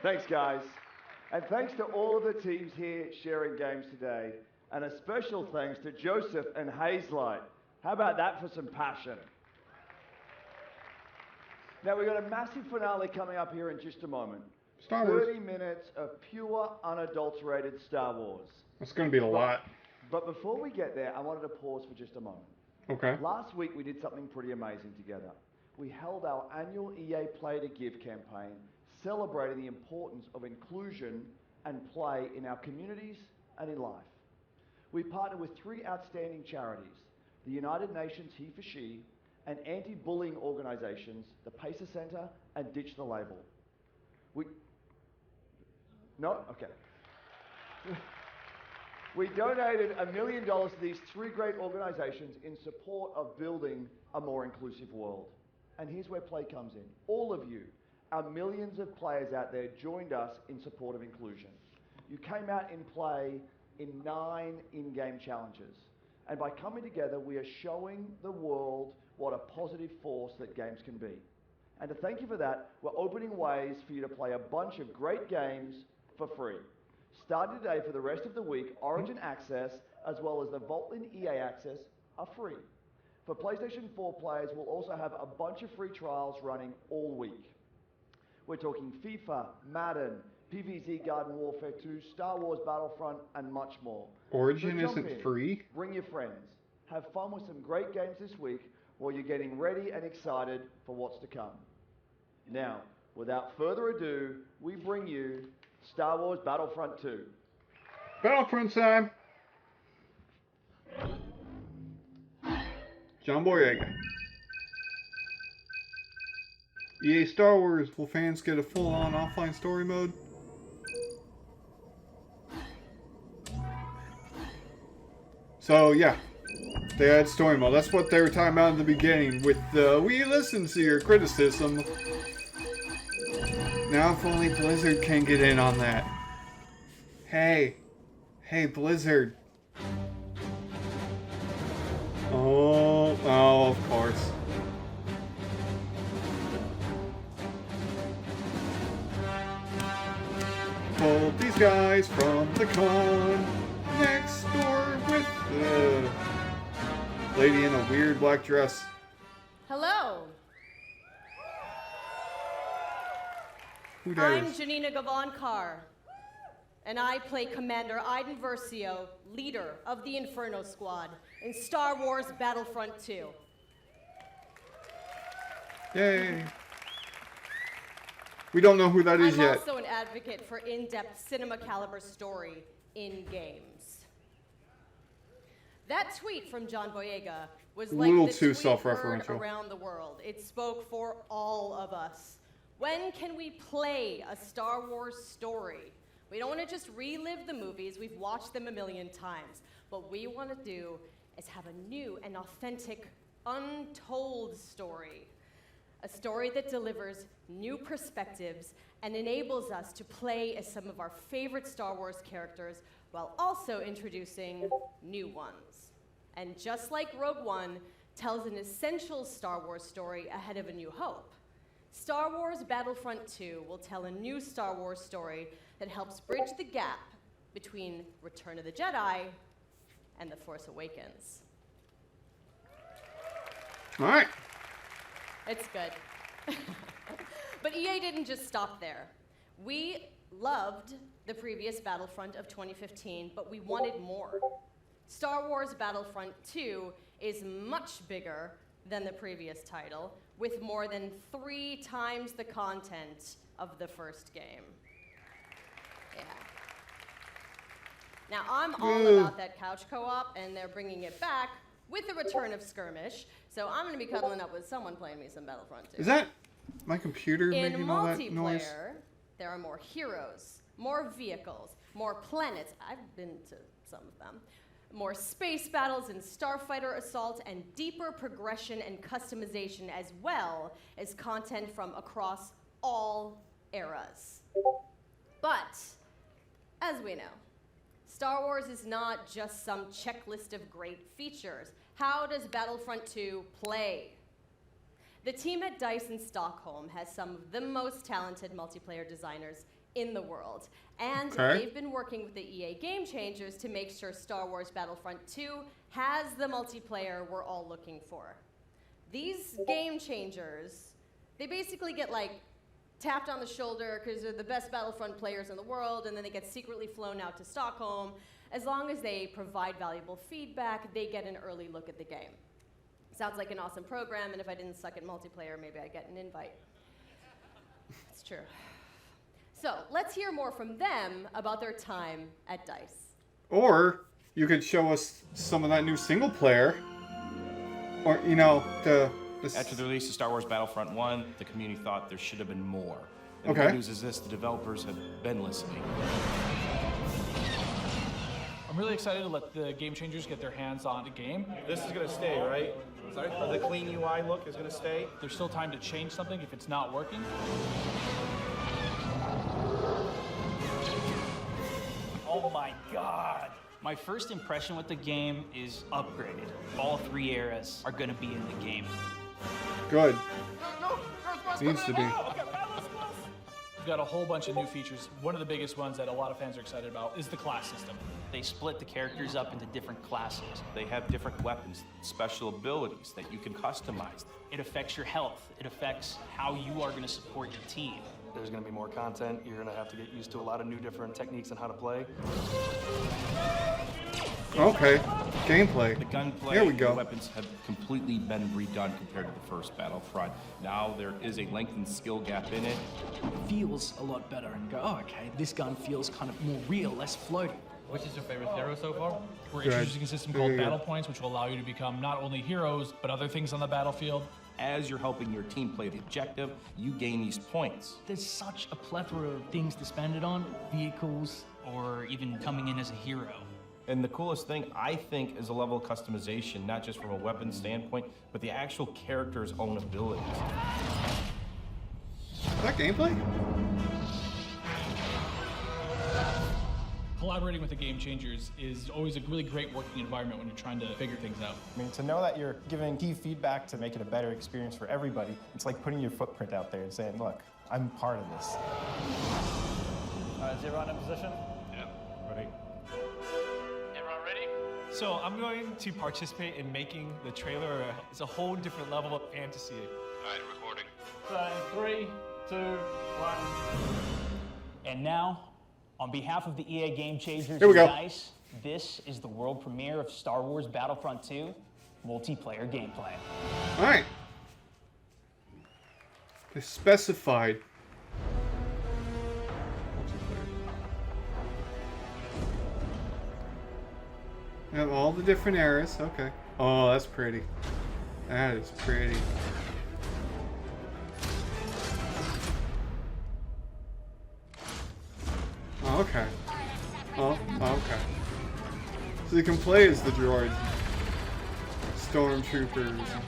Thanks, guys. And thanks to all of the teams here sharing games today. And a special thanks to Joseph and Hazelight. How about that for some passion? Now, we've got a massive finale coming up here in just a moment. Star Wars. 30 minutes of pure, unadulterated Star Wars. It's going to be a lot. But before we get there, I wanted to pause for just a moment. Okay. Last week, we did something pretty amazing together. We held our annual EA Play to Give campaign, celebrating the importance of inclusion and play in our communities and in life. We partnered with 3 outstanding charities, the United Nations He for She, and anti-bullying organizations, the Pacer Center and Ditch the Label. No? Okay. We donated $1 million to these 3 great organizations in support of building a more inclusive world. And here's where play comes in. All of you, our millions of players out there, joined us in support of inclusion. You came out in play in 9 in-game challenges. And by coming together, we are showing the world what a positive force that games can be. And to thank you for that, we're opening ways for you to play a bunch of great games for free. Starting today for the rest of the week, Origin Access as well as the Vault-in EA access, are free. For PlayStation 4 players, we'll also have a bunch of free trials running all week. We're talking FIFA, Madden, PvZ Garden Warfare 2, Star Wars Battlefront, and much more. Origin So jump isn't in, free? Bring your friends. Have fun with some great games this week while you're getting ready and excited for what's to come. Now, without further ado, we bring you Star Wars Battlefront 2. Battlefront time! John Boyega. EA Star Wars, will fans get a full-on offline story mode? So yeah, they had story mode. That's what they were talking about in the beginning with we listened to your criticism. Now if only Blizzard can get in on that. Hey Blizzard. Oh, of course. Pulled these guys from the con next door with the lady in a weird black dress. Hello. Who I'm dares? Janina Gavankar, and I play Commander Iden Versio, leader of the Inferno Squad in Star Wars Battlefront 2. Yay. We don't know who that is I'm yet. also an advocate for in-depth cinema caliber story in games. That tweet from John Boyega was like Little the too tweet self-referential. heard around the world. It spoke for all of us. When can we play a Star Wars story? We don't want to just relive the movies. We've watched them a million times. What we want to do is have a new and authentic, untold story. A story that delivers new perspectives and enables us to play as some of our favorite Star Wars characters while also introducing new ones. And just like Rogue One tells an essential Star Wars story ahead of A New Hope, Star Wars Battlefront 2 will tell a new Star Wars story that helps bridge the gap between Return of the Jedi and The Force Awakens. All right. It's good. But EA didn't just stop there. We loved the previous Battlefront of 2015, but we wanted more. Star Wars Battlefront 2 is much bigger than the previous title, with more than 3 times the content of the first game. Yeah. Now, I'm all about that couch co-op, and they're bringing it back with the return of Skirmish, so I'm going to be cuddling up with someone playing me some Battlefront 2. Is that my computer In making all that noise? multiplayer, there are more heroes, more vehicles, more planets. I've been to some of them. More space battles and starfighter assault, and deeper progression and customization, as well as content from across all eras. But, as we know, Star Wars is not just some checklist of great features. How does Battlefront 2 play? The team at DICE in Stockholm has some of the most talented multiplayer designers in the world. And they've been working with the EA Game Changers to make sure Star Wars Battlefront 2 has the multiplayer we're all looking for. These Game Changers, they basically get like tapped on the shoulder because they're the best Battlefront players in the world, and then they get secretly flown out to Stockholm. As long as they provide valuable feedback, they get an early look at the game. Sounds like an awesome program, and if I didn't suck at multiplayer, maybe I'd get an invite. It's true. So let's hear more from them about their time at DICE. Or you could show us some of that new single player. Or, you know, the After the release of Star Wars Battlefront 1, the community thought there should have been more. And the Okay. good news is this, the developers have been listening. I'm really excited to let the Game Changers get their hands on the game. This is gonna stay, right? Sorry? The clean UI look is gonna stay? There's still time to change something if it's not working. Oh my god! My first impression with the game is upgraded. All 3 eras are gonna be in the game. Good. Needs to be. got a whole bunch of new features. One of the biggest ones that a lot of fans are excited about is the class system. They split the characters up into different classes. They have different weapons, special abilities that you can customize. It affects your health. It affects how you are going to support your team. There's going to be more content. You're going to have to get used to a lot of new different techniques on how to play. Okay, gameplay. The gunplay, Here we go. the weapons have completely been redone compared to the first Battlefront. Now there is a lengthened skill gap in it. It feels a lot better and go, oh, okay, this gun feels kind of more real, less floating. Which is your favorite hero so far? We're Good. introducing a system called Battle Points, which will allow you to become not only heroes, but other things on the battlefield. As you're helping your team play the objective, you gain these points. There's such a plethora of things to spend it on, vehicles, Or even coming in as a hero. And the coolest thing, I think, is a level of customization, not just from a weapon standpoint, but the actual character's own abilities. Is that gameplay? Collaborating with the Game Changers is always a really great working environment when you're trying to figure things out. I mean, to know that you're giving key feedback to make it a better experience for everybody, it's like putting your footprint out there and saying, look, I'm part of this. Is everyone in position? Yeah. Ready? Everyone ready? So I'm going to participate in making the trailer. It's a whole different level of fantasy. All right, recording. So in 3, 2, 1. And now, on behalf of the EA Game Changers Here we go. DICE, this is the world premiere of Star Wars Battlefront 2 multiplayer gameplay. All right. They specified. We have all the different eras. Okay. Oh, that's pretty. That is pretty. Oh, okay. Oh, okay. So you can play as the droids, stormtroopers.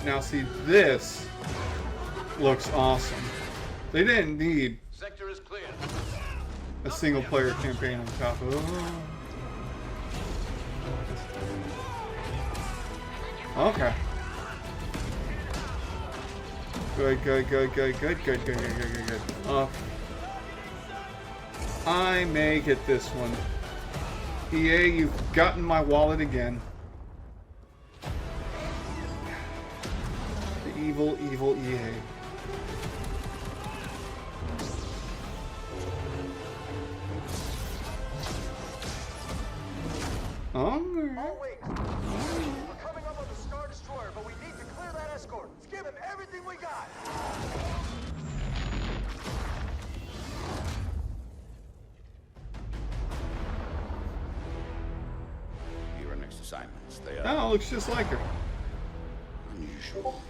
Now see, this looks awesome. They didn't need Sector is clear. a single player campaign on top of it. Okay. Good. I may get this one. EA, you've gotten my wallet again. The evil EA. All wings. We're coming up on the Star Destroyer, but we need to clear that escort. Let's give him everything we got. Your next assignments. They are Oh, looks just like her. unusual.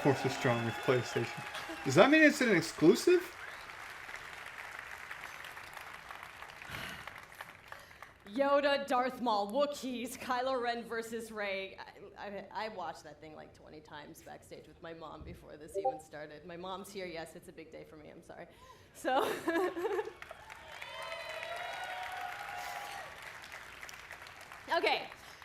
Force is strong with PlayStation. Does that mean it's an exclusive? Yoda, Darth Maul, Wookiees, Kylo Ren versus Rey. I watched that thing like 20 times backstage with my mom before this even started. My mom's here, yes, it's a big day for me, I'm sorry. So, okay,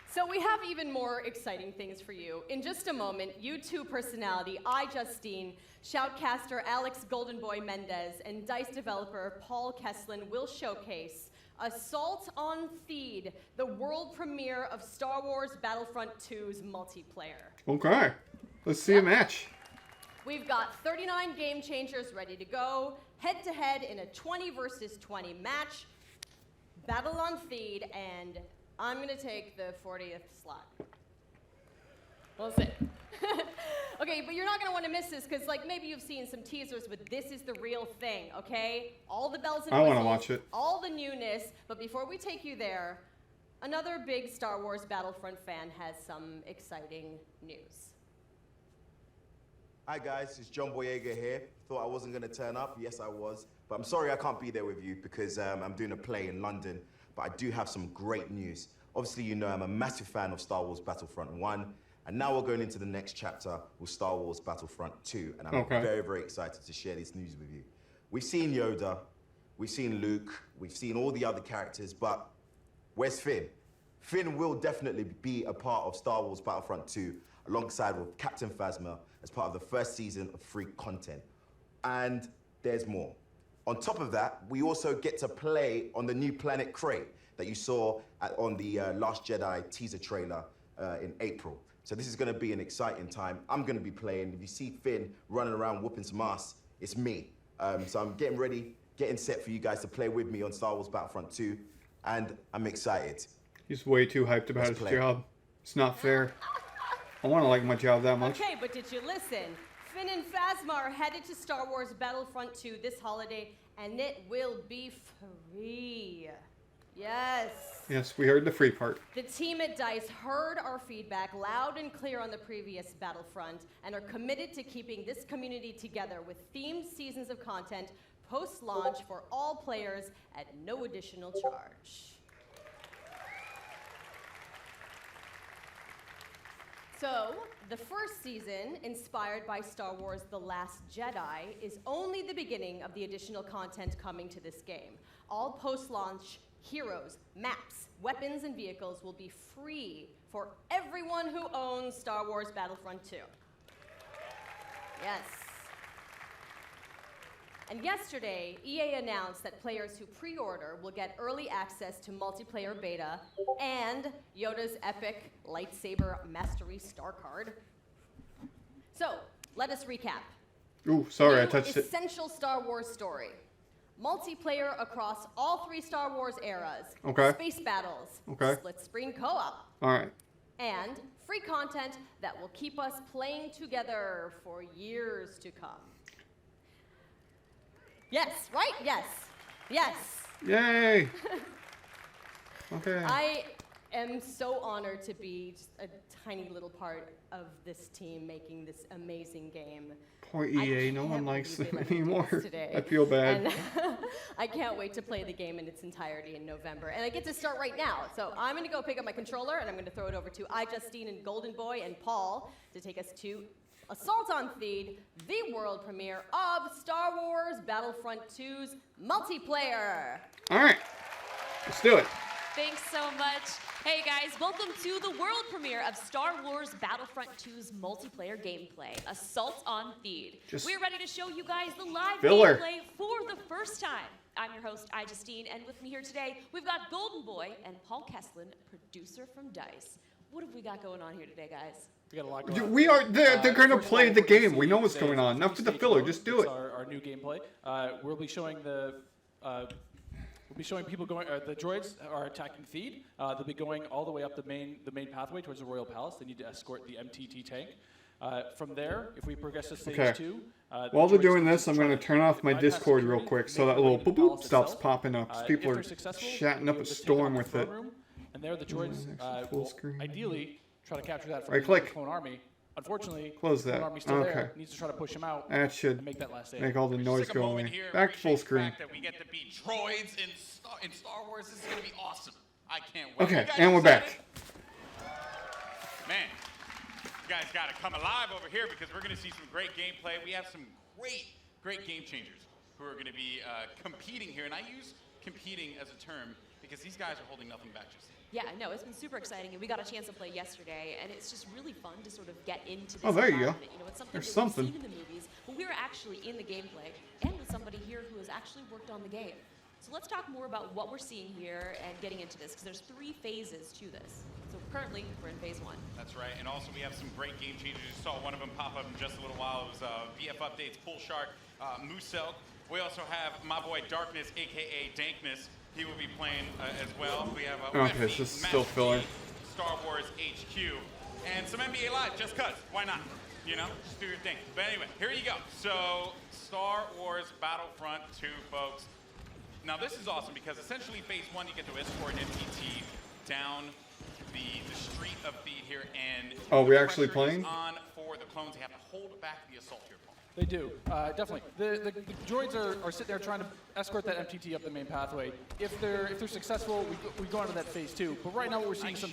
so we have even more exciting things for you. In just a moment, YouTube personality iJustine, shoutcaster Alex Goldenboy Mendez, and DICE developer Paul Kesslin will showcase Assault on Theed, the world premiere of Star Wars Battlefront 2's multiplayer. Okay. Let's see a match. We've got 39 game changers ready to go, head-to-head in a 20 versus 20 match. Battle on Theed, and I'm going to take the 40th slot. We'll see. Okay, but you're not going to want to miss this because, like, maybe you've seen some teasers, but this is the real thing, okay? All the bells and I whistles, wanna watch it. all the newness. But before we take you there, another big Star Wars Battlefront fan has some exciting news. Hi guys, it's John Boyega here. Thought I wasn't going to turn up. Yes, I was. But I'm sorry I can't be there with you because I'm doing a play in London. But I do have some great news. Obviously, you know I'm a massive fan of Star Wars Battlefront 1. And now we're going into the next chapter with Star Wars Battlefront 2, and I'm very, very excited to share this news with you. We've seen Yoda, we've seen Luke, we've seen all the other characters, but where's Finn? Finn will definitely be a part of Star Wars Battlefront 2 alongside with Captain Phasma as part of the first season of free content. And there's more. On top of that, we also get to play on the new planet Krayt that you saw on the Last Jedi teaser trailer in April. So this is going to be an exciting time. I'm going to be playing. If you see Finn running around whooping some ass, it's me. So I'm getting ready, getting set for you guys to play with me on Star Wars Battlefront 2, and I'm excited. He's way too hyped about his job. It's not fair. I want to like my job that much. Okay, but did you listen? Finn and Phasma are headed to Star Wars Battlefront 2 this holiday, and it will be free. Yes. Yes, we heard the free part. The team at DICE heard our feedback loud and clear on the previous Battlefront and are committed to keeping this community together with themed seasons of content post-launch for all players at no additional charge. So, the first season, inspired by Star Wars The Last Jedi, is only the beginning of the additional content coming to this game. All post-launch heroes, maps, weapons, and vehicles will be free for everyone who owns Star Wars Battlefront 2. Yes. And yesterday, EA announced that players who pre-order will get early access to multiplayer beta and Yoda's epic lightsaber mastery star card. So, let us recap. Ooh, sorry, I touched it. Essential Star Wars story. Multiplayer across all 3 Star Wars eras. Okay. Space battles. Okay. Split screen co-op. All right. And free content that will keep us playing together for years to come. Yes, right? Yes. Yes. Yay! Okay. I am so honored to be just a tiny little part of this team making this amazing game. Poor EA, no one likes them anymore. Today. I feel bad. And I can't wait to play the game in its entirety in November. And I get to start right now. So I'm going to go pick up my controller and I'm going to throw it over to iJustine and Golden Boy and Paul to take us to Assault on Theed, the world premiere of Star Wars Battlefront 2's multiplayer. All right, let's do it. Thanks so much. Hey guys, welcome to the world premiere of Star Wars Battlefront 2's multiplayer gameplay, Assault on Theed. We're ready to show you guys the live gameplay for the first time. I'm your host, iJustine, and with me here today, we've got Golden Boy and Paul Kesslin, producer from DICE. What have we got going on here today, guys? We got a lot going on. We are there. They're going to play the game. We know what's going on. Enough for the filler. Just do it. Our new gameplay. We'll be showing people going. The droids are attacking Theed. They'll be going all the way up the main pathway towards the Royal Palace. They need to escort the MTT tank. From there, if we progress to stage 2. While they're doing this, I'm going to turn off my Discord real quick so that little boop boop stops popping up. People are chatting up a storm with it. And there, the droids ideally try to capture that from right-click. the clone army. Unfortunately, close the that. clone army's still there. Needs to try to push him out. That should and make that last stand. make all the noise go away. Back to full screen. That we get to be droids in Star Wars. This is going to be awesome. I can't wait. Okay, and we're back. Man, you guys got to come alive over here because we're going to see some great gameplay. We have some great game changers who are going to be competing here. And I use competing as a term because these guys are holding nothing back just Yeah, no, it's been super exciting, and we got a chance to play yesterday, and it's just really fun to sort of get into this there you go. environment. You know, it's something There's that something. we've seen in the movies, but we're actually in the gameplay, and with somebody here who has actually worked on the game. So let's talk more about what we're seeing here and getting into this, because there's 3 phases to this. So currently, we're in phase 1. That's right, and also we have some great game changers. You saw one of them pop up in just a little while. It was VF Updates, Pool Shark, Moosel. We also have my boy Darkness, aka Dankness. He will be playing as well. We have okay, so this is still filler. Star Wars HQ, and some NBA Live, just cuz. Why not? You know, just do your thing. But anyway, here you go. So, Star Wars Battlefront 2, folks. Now, this is awesome because essentially phase 1, you get to escort an MTT down the street of Theed here, and oh, we're actually playing? on for the clones, they have to hold back the assault to your opponent. They do, definitely. The droids are sitting there trying to escort that MTT up the main pathway. If they're successful, we go into that phase 2. But right now, we're seeing some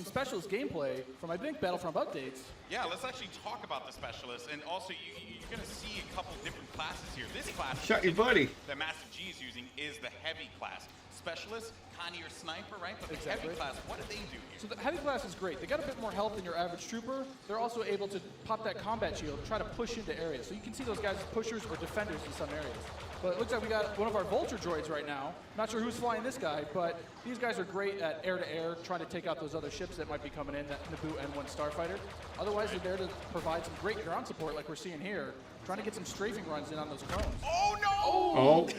specialist gameplay from, I think, Battlefront updates. Yeah, let's actually talk about the specialists, and also you're going to see a couple different classes here. This class Shut your buddy. that Master G is using is the heavy class. Specialist, kind of your sniper, right? But the heavy class, what do they do here? So the heavy class is great. They got a bit more health than your average trooper. They're also able to pop that combat shield, try to push into areas. So you can see those guys as pushers or defenders in some areas. But it looks like we got one of our Vulture droids right now. Not sure who's flying this guy, but these guys are great at air-to-air, trying to take out those other ships that might be coming in, that Naboo N1 Starfighter. Otherwise, they're there to provide some great ground support like we're seeing here, trying to get some strafing runs in on those clones. Oh, no! Oh.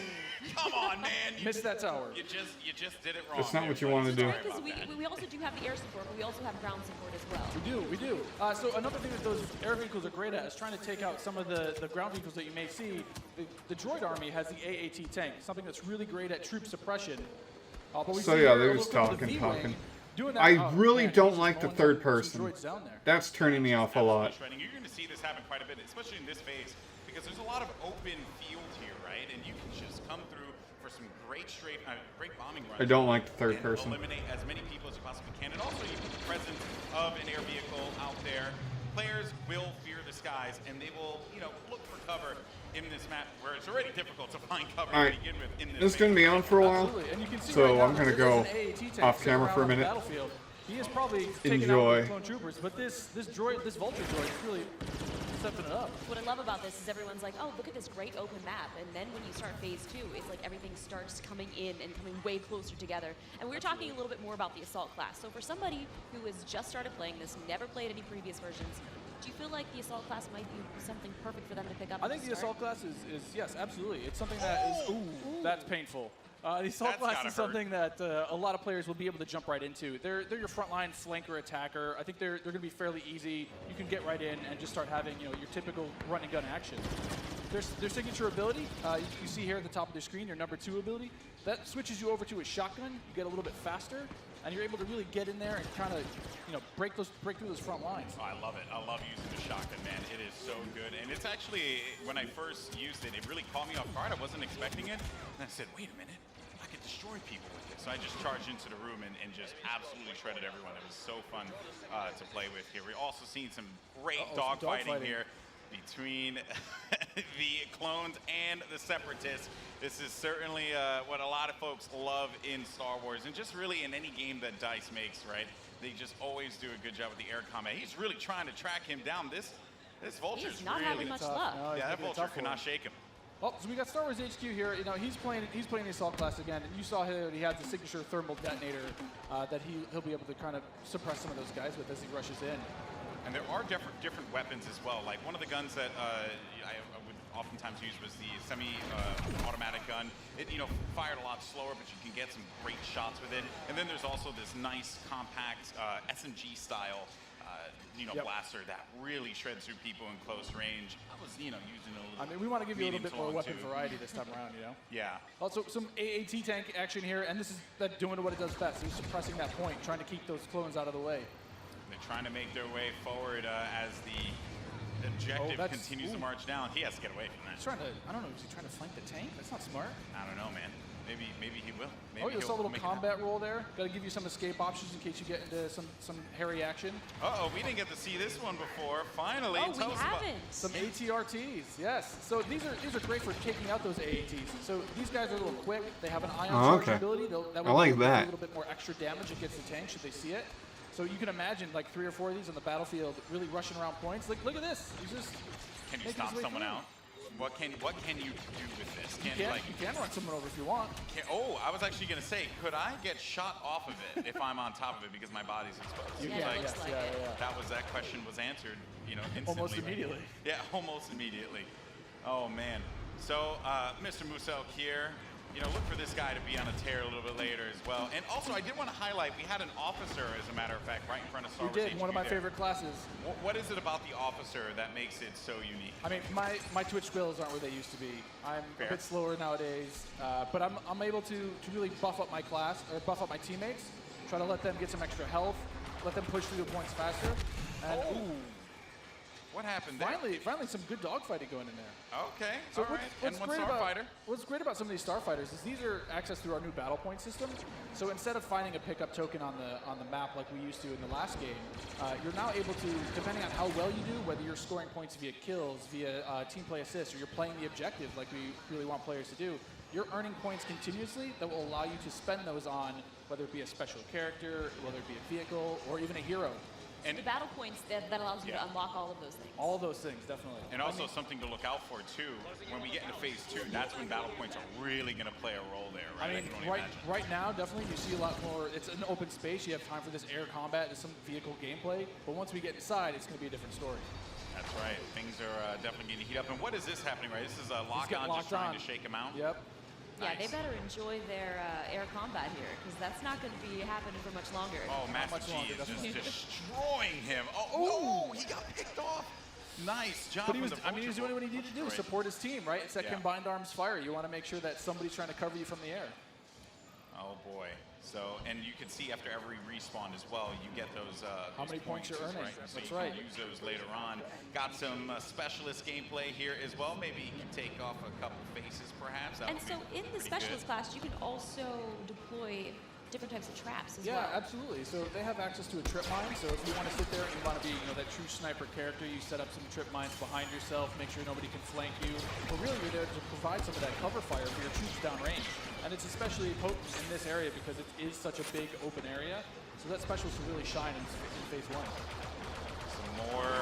Come on, man. Missed that tower. You just did it wrong. That's not what you want to do. Because we also do have the air support, but we also have ground support as well. We do. So another thing that those air vehicles are great at is trying to take out some of the ground vehicles that you may see. The droid army has the AAT tank, something that's really great at troop suppression. So yeah, they're just talking. I really don't like the third person. That's turning me off a lot. You're going to see this happen quite a bit, especially in this phase, because there's a lot of open field here, right? And you can just come through for some great great bombing runs. I don't like the third person. Eliminate as many people as you possibly can, and also you have the presence of an air vehicle out there. Players will fear the skies, and they will, look for cover in this map where it's already difficult to find cover to begin with. This is going to be on for a while, so I'm going to go off camera for a minute. He is probably taking out the clone troopers, but this Vulture droid is really stepping it up. What I love about this is everyone's like, oh, look at this great open map. And then when you start phase 2, it's like everything starts coming in and coming way closer together. And we were talking a little bit more about the Assault class. So for somebody who has just started playing this, never played any previous versions, do you feel like the Assault class might be something perfect for them to pick up? I think the Assault class is yes, absolutely. It's something that is, that's painful. The Assault class is something that a lot of players will be able to jump right into. They're your frontline flanker attacker. I think they're going to be fairly easy. You can get right in and just start having your typical run and gun action. Their signature ability, you see here at the top of the screen, your number 2 ability, that switches you over to a shotgun. You get a little bit faster, and you're able to really get in there and kind of break through those front lines. Oh, I love it. I love using the shotgun, man. It is so good. And it's actually, when I first used it, it really caught me off guard. I wasn't expecting it. And I said, wait a minute. I could destroy people with this. So I just charged into the room and just absolutely shredded everyone. It was so fun to play with here. We're also seeing some great dogfighting here between the clones and the separatists. This is certainly what a lot of folks love in Star Wars, and just really in any game that DICE makes, right? They just always do a good job with the air combat. He's really trying to track him down. This Vulture's not having much luck. No, yeah, that Vulture cannot shake him. Oh, so we got Star Wars HQ here. He's playing the Assault class again, and you saw here he has the signature thermal detonator that he'll be able to kind of suppress some of those guys with as he rushes in. And there are different weapons as well. Like one of the guns that I would oftentimes use was the semi-automatic gun. It fired a lot slower, but you can get some great shots with it. And then there's also this nice compact SMG style blaster that really shreds through people in close range. I was using a little. I mean, we want to give you a little bit more weapon variety this time around, Yeah. Also, some AAT tank action here, and this is that doing what it does best. He's suppressing that point, trying to keep those clones out of the way. They're trying to make their way forward as the objective continues to march down. He has to get away from that. He's trying to, I don't know, is he trying to flank the tank? That's not smart. I don't know, man. Maybe he will. Maybe you saw a little combat roll there. Got to give you some escape options in case you get into some hairy action. Uh-oh, we didn't get to see this one before. Finally, we haven't. Some ATRTs, yes. So these are great for taking out those AATs. So these guys are a little quick. They have an ion charge ability. That will do a little bit more extra damage against the tank should they see it. So you can imagine like 3 or 4 of these on the battlefield really rushing around points. Like, look at this. He's just Can you stop someone out? What can you do with this? You can run someone over if you want. I was actually going to say, could I get shot off of it if I'm on top of it because my body's exposed? That question was answered, instantly. Almost immediately. Yeah, almost immediately. Oh man. So, Mr. Musel here. Look for this guy to be on a tear a little bit later as well. And also, I did want to highlight, we had an officer, as a matter of fact, right in front of Star Wars HQ one of my favorite classes. What is it about the officer that makes it so unique? I mean, my Twitch skills aren't where they used to be. I'm a bit slower nowadays, but I'm able to really buff up my class, or buff up my teammates, try to let them get some extra health, let them push through the points faster. And What happened there? Finally some good dogfighting going in there. Okay, So all right. And one Starfighter. What's great about some of these Starfighters is these are accessed through our new battle point system. So instead of finding a pickup token on the map like we used to in the last game, you're now able to, depending on how well you do, whether you're scoring points via kills, via team play assists, or you're playing the objective like we really want players to do, you're earning points continuously that will allow you to spend those on whether it be a special character, whether it be a vehicle, or even a hero. And the battle points that allows you to unlock all of those things. All of those things, definitely. And also something to look out for too. When we get into phase 2, that's when battle points are really going to play a role there, right? I mean, right now, definitely you see a lot more. It's an open space. You have time for this air combat, there's some vehicle gameplay. But once we get inside, it's going to be a different story. That's right. Things are definitely going to heat up. And what is this happening, right? This is a lock-on just trying to shake him out? Yep. Yeah, they better enjoy their air combat here, because that's not going to be happening for much longer. Oh, Master G is just destroying him. Oh, no, he got picked off. Nice job. But he was doing what he needed to do, support his team, right? It's that combined arms fire. You want to make sure that somebody's trying to cover you from the air. Oh, boy. So, and you can see after every respawn as well, you get those how many points you're earning. Right? So That's you right. can use those later on. Got some specialist gameplay here as well. Maybe you can take off a couple faces, perhaps. And so in the specialist class, you can also deploy different types of traps as well. Yeah, absolutely. So they have access to a trip mine. So if you want to sit there and you want to be, that true sniper character, you set up some trip mines behind yourself, make sure nobody can flank you. But really, you're there to provide some of that cover fire for your troops downrange. And it's especially potent in this area because it is such a big open area. So that specialist will really shine in phase 1. Some more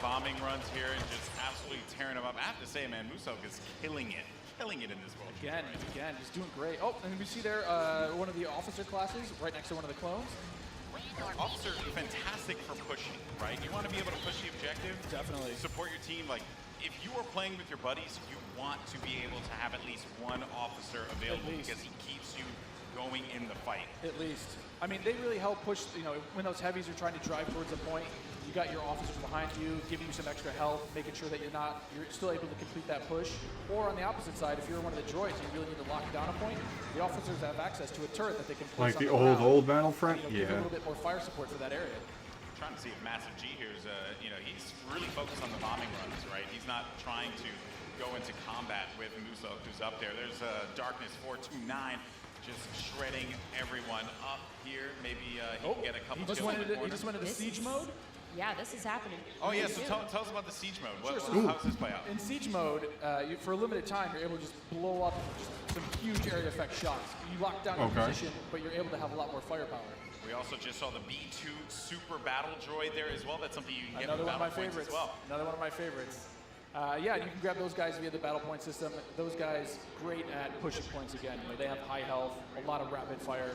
bombing runs here and just absolutely tearing them up. I have to say, man, Musok is killing it in this world. Again, he's doing great. Oh, and we see there one of the officer classes right next to one of the clones. Officer, fantastic for pushing, right? You want to be able to push the objective. Definitely. Support your team. Like, if you are playing with your buddies, you want to be able to have at least one officer available because he keeps you going in the fight. At least. I mean, they really help push, when those heavies are trying to drive towards a point, you got your officers behind you, giving you some extra health, making sure that you're still able to complete that push. Or on the opposite side, if you're one of the droids and you really need to lock down a point, the officers have access to a turret that they can place like the on old Battlefront? Give a little bit more fire support for that area. Trying to see if Massive G here is, he's really focused on the bombing runs, right? He's not trying to go into combat with Musok, who's up there. There's Darkness 429 just shredding everyone up here. Maybe he can get a couple kills. He just went into siege mode? Yeah, this is happening. Oh, yeah, so tell us about the siege mode. How does this play out? In siege mode, for a limited time, you're able to just blow up some huge area effect shots. You lock down your position, but you're able to have a lot more firepower. We also just saw the B2 Super Battle Droid there as well. That's something you can get Another with one of my battle points favorites. as well. Another one of my favorites. Yeah, you can grab those guys via the battle point system. Those guys, great at pushing points again. They have high health, a lot of rapid fire.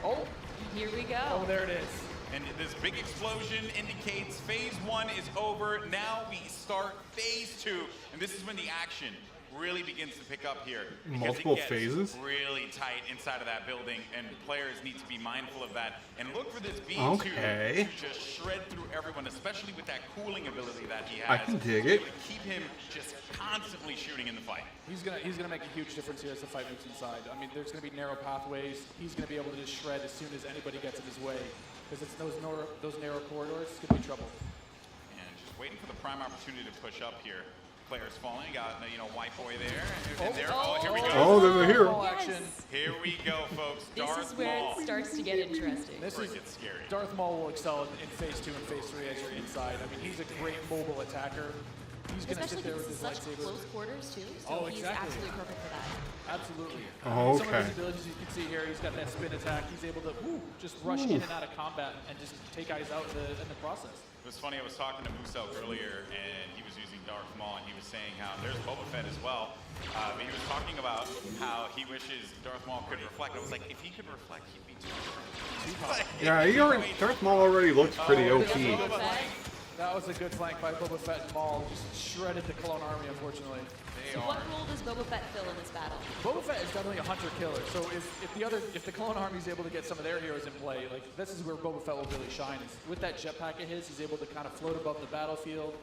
Oh! Here we go. Oh, there it is. And this big explosion indicates phase 1 is over. Now we start phase 2, and this is when the action really begins to pick up here. Multiple it gets phases? really tight inside of that building, and players need to be mindful of that. And look for this B2 to just shred through everyone, especially with that cooling ability that he has. I can dig it. To keep him just constantly shooting in the fight. He's gonna make a huge difference here as the fight moves inside. I mean, there's gonna be narrow pathways. He's gonna be able to just shred as soon as anybody gets in his way. Because it's those narrow corridors, it's gonna be trouble. And just waiting for the prime opportunity to push up here. Players falling, got White Boy there, and there. Oh, here we go. Oh, there's a hero. Yes. Here we go, folks. This is where it starts to get interesting. This is scary. Darth Maul will excel in phase 2 and phase 3 as you're inside. I mean, he's a great mobile attacker. He's gonna sit there with his such lightsaber. close quarters too, so he's absolutely perfect for that. Absolutely. Oh, Some of okay. his abilities you can see here, he's got that spin attack. He's able to just rush in and out of combat and just take guys out in the process. It was funny, I was talking to Musok earlier, and he was using Darth Maul, and he was saying how there's Boba Fett as well. But he was talking about how he wishes Darth Maul could reflect. I was like, if he could reflect, he'd be too different. Yeah, Darth Maul already looks pretty OP. That was a good flank by Boba Fett and Maul. Just shredded the Clone Army, unfortunately. So what role does Boba Fett fill in this battle? Boba Fett is definitely a hunter-killer. So if the Clone Army is able to get some of their heroes in play, like this is where Boba Fett will really shine. Is with that jetpack of his, he's able to kind of float above the battlefield,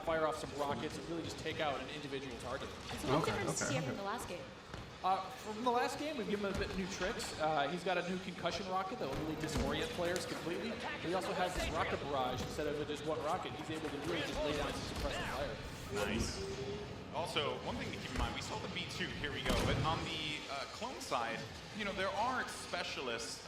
fire off some rockets, and really just take out an individual target. So what difference does he have from the last game? From the last game, we've given him a bit new tricks. He's got a new concussion rocket that will really disorient players completely. But he also has this rocket barrage. Instead of just one rocket, he's able to really just lay down some suppressive fire. Nice. Also, one thing to keep in mind, we saw the B2, here we go, but on the clone side, there are specialist,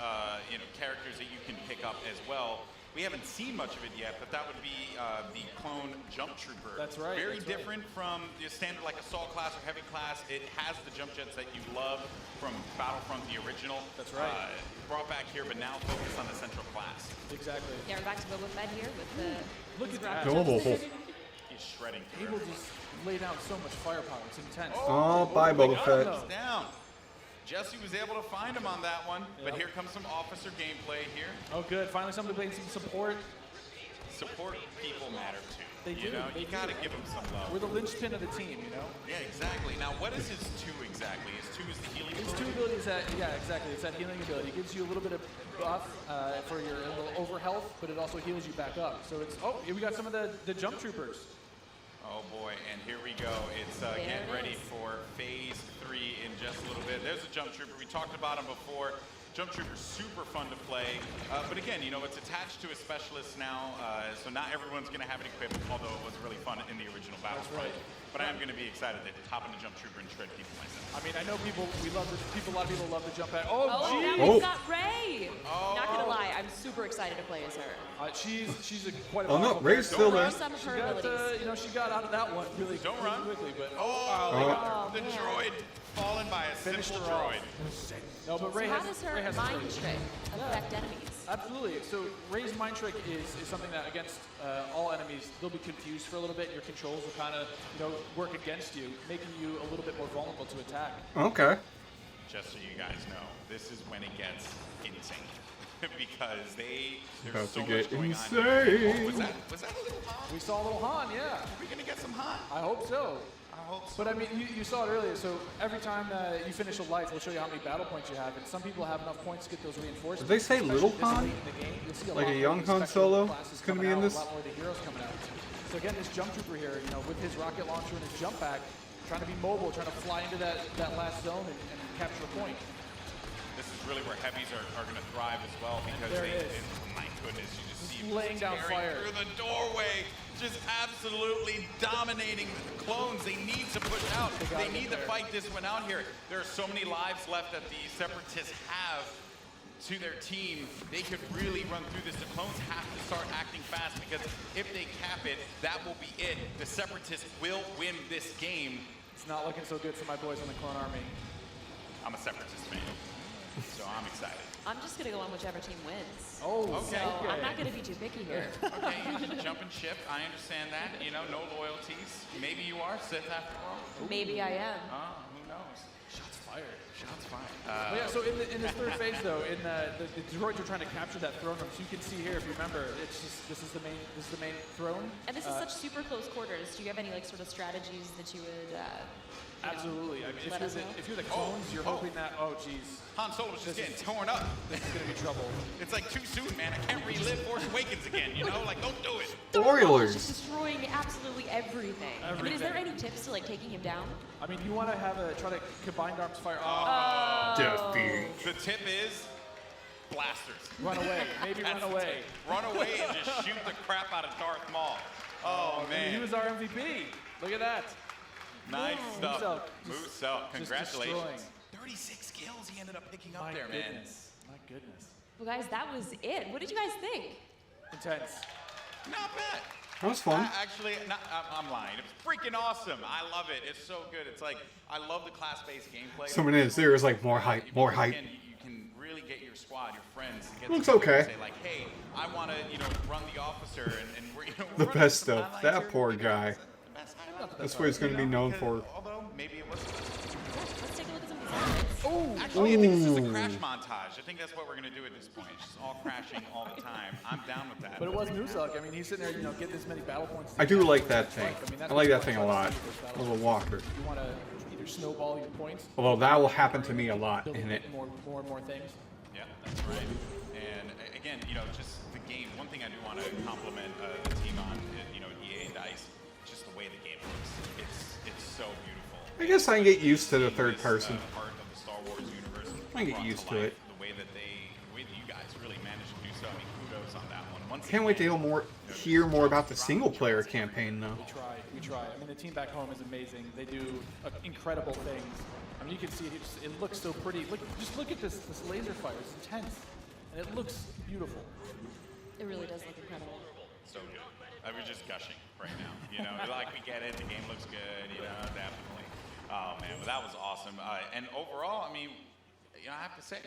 characters that you can pick up as well. We haven't seen much of it yet, but that would be the clone Jump Trooper. That's right. Very different from the standard like Assault class or Heavy class. It has the jump jets that you love from Battlefront, the original. That's right. Brought back here, but now focused on the central class. Exactly. Yeah, we're back to Boba Fett here with the... Look at that. He's shredding. Able to just lay down so much firepower. It's intense. Oh, bye, Boba Fett. Down. Jesse was able to find him on that one, but here comes some officer gameplay here. Oh, good. Finally, somebody playing some support. Support people matter too. They do. You gotta give them some love. We're the linchpin of the team, Yeah, exactly. Now, what is his 2 exactly? His 2 is the healing His ability? 2 abilities, exactly. It's that healing ability. It gives you a little bit of buff for your little over health, but it also heals you back up. So it's, here we got some of the jump troopers. Oh boy, and here we go. It's getting ready for phase 3 in just a little bit. There's a jump trooper. We talked about him before. Jump trooper's super fun to play. But again, it's attached to a specialist now, so not everyone's going to have it equipped, although it was really fun in the original Battlefront. But I am going to be excited to hop in the jump trooper and shred people myself. I mean, I know a lot of people love the jump at. Now we've got Rey. Not gonna lie, I'm super excited to play as her. She's quite a no, Rey's still there. Some of her abilities. She got out of that one really quickly, but the droid fallen by a simple droid. No, but So Rey how does her mind trick affect enemies? Absolutely. So Rey's mind trick is something that against all enemies, they'll be confused for a little bit. Your controls will kind of, work against you, making you a little bit more vulnerable to attack. Okay. Just so you guys know, this is when it gets insane. Because there's About so to get much going insane. on here. Was that a little Han? We saw a little Han, yeah. Are we going to get some Han? I hope so. I hope so. But I mean, you saw it earlier, so every time you finish a life, we'll show you how many battle points you have, and some people have enough points to get those reinforcements. Did they say little Han? Like a young Han Solo is going to be in this? A lot more of the heroes coming out. So again, this jump trooper here, with his rocket launcher and his jump pack, trying to be mobile, trying to fly into that last zone and capture a point. This is really where heavies are going to thrive as well, because my goodness, you just see laying down fire through the doorway, just absolutely dominating the clones. They need to push out. They need to fight this one out here. There are so many lives left that the Separatists have to their team. They could really run through this. The clones have to start acting fast, because if they cap it, that will be it. The Separatists will win this game. It's not looking so good for my boys in the clone army. I'm a Separatist fan, so I'm excited. I'm just gonna go on whichever team wins. Oh, okay. So I'm not gonna be too picky here. Okay, jump and ship. I understand that. No loyalties. Maybe you are Sith after all. Maybe I am. Who knows? Shots fired. Shots fired. So in this third phase, though, in the droids are trying to capture that throne room. So you can see here, if you remember, this is the main throne. And this is such super close quarters. Do you have any sort of strategies that you would? Absolutely. I mean, if you're the clones, you're hoping that. Oh, geez. Han Solo's just getting torn up. This is gonna be trouble. It's like too soon, man. I can't relive Force Awakens again. Don't do it. Spoilers. Just destroying absolutely everything. I mean, is there any tips to taking him down? I mean, you want to try to combined arms fire. Defeat. The tip is blasters. Run away. Maybe run away. Run away and just shoot the crap out of Darth Maul. Oh man. He was our MVP. Look at that. Nice stuff. Moose up. Just Congratulations. 36 kills he ended up picking up there, man. My goodness. Well, guys, that was it. What did you guys think? Intense. Not bad. That was fun. I'm lying. It was freaking awesome. I love it. It's so good. It's like, I love the class-based gameplay. So many there is like more hype, more hype. You can really get your squad, your friends, to get Looks together and okay. say like, hey, I want to, run the officer, and we're, The running best some stuff. highlights That here. poor guy. That's what he's going to be known for. Although maybe it wasn't. Let's take a look at some examples. Actually, I think this is a crash montage. I think that's what we're going to do at this point. It's just all crashing all the time. I'm down with that. But it was Nuzlocke. I mean, he's sitting there, getting as many battle points. I do like that thing. I like that thing a lot. A little walker. You want to either snowball your points. Although that will happen to me a lot in it. More and more things. Yeah, that's right. And again, just the game. One thing I do want to compliment the team on, EA and DICE, just the way the game looks. It's so beautiful. I guess I can get used to the third person. Hard I get used to it. The way that you guys really managed to do so. I mean, kudos on that one. Can't wait to hear more about the single-player campaign, though. We try. I mean, the team back home is amazing. They do incredible things. I mean, you can see it looks so pretty. Just look at this laser fire. It's intense, and it looks beautiful. It really does look incredible. So good. We're just gushing right now. You know, like we get it. The game looks good. You know, definitely. Oh man, but that was awesome. And overall, I mean, you know, I have to say,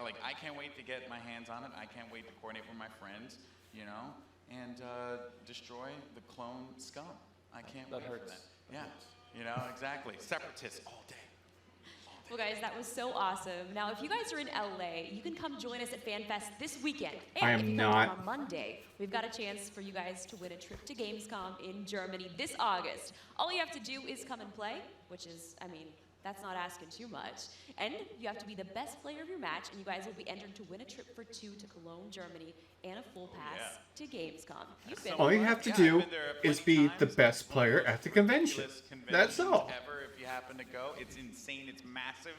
like, I can't wait to get my hands on it. I can't wait to coordinate with my friends. You know, and destroy the clone scum. I can't wait for that. Yeah. You know, exactly. Separatists all day. Well, guys, that was so awesome. Now, if you guys are in LA, you can come join us at FanFest this weekend. And I am if you not. come on Monday, we've got a chance for you guys to win a trip to Gamescom in Germany this August. All you have to do is come and play, which is, I mean, that's not asking too much. And you have to be the best player of your match, and you guys will be entered to win a trip for 2 to Cologne, Germany, and a full pass to Gamescom. All you have to do is be the best player at the convention. That's all. Ever, if you happen to go, it's insane. It's massive.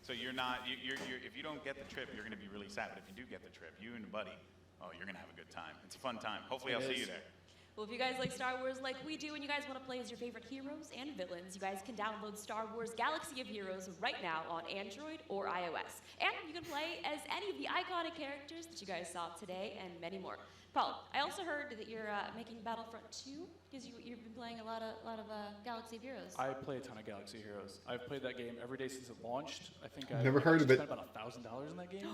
So you're not. If you don't get the trip, you're going to be really sad. But if you do get the trip, you and a buddy, oh, you're going to have a good time. It's a fun time. Hopefully, I'll see you there. Well, if you guys like Star Wars like we do and you guys want to play as your favorite heroes and villains, you guys can download Star Wars Galaxy of Heroes right now on Android or iOS. And you can play as any of the iconic characters that you guys saw today and many more. Paul, I also heard that you're making Battlefront 2 because you've been playing a lot of Galaxy of Heroes. I play a ton of Galaxy of Heroes. I've played that game every day since it launched. I think I've never heard of it. Spent about $1,000 in that game.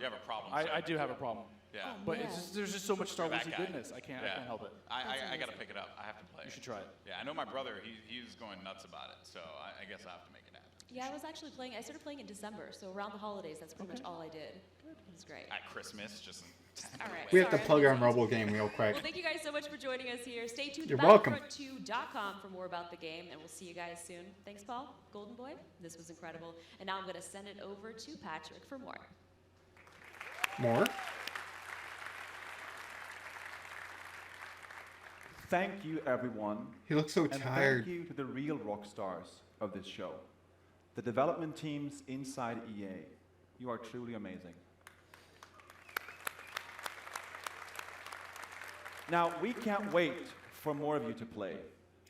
You have a problem. I do have a problem. Yeah. But there's just so much Star Wars goodness. I can't help it. I got to pick it up. I have to play. You should try it. Yeah, I know my brother. He's going nuts about it. So I guess I have to make it happen. Yeah, I was actually playing. I started playing in December, so around the holidays, that's pretty much all I did. It was great. At Christmas, just. All right. We have to plug our mobile game real quick. Well, thank you guys so much for joining us here. Stay tuned You're to welcome. Battlefront2.com for more about the game, and we'll see you guys soon. Thanks, Paul. Golden Boy, this was incredible. And now I'm going to send it over to Patrick for more. More? Thank you, everyone. He looks so and tired. Thank you to the real rock stars of this show, the development teams inside EA. You are truly amazing. Now, we can't wait for more of you to play,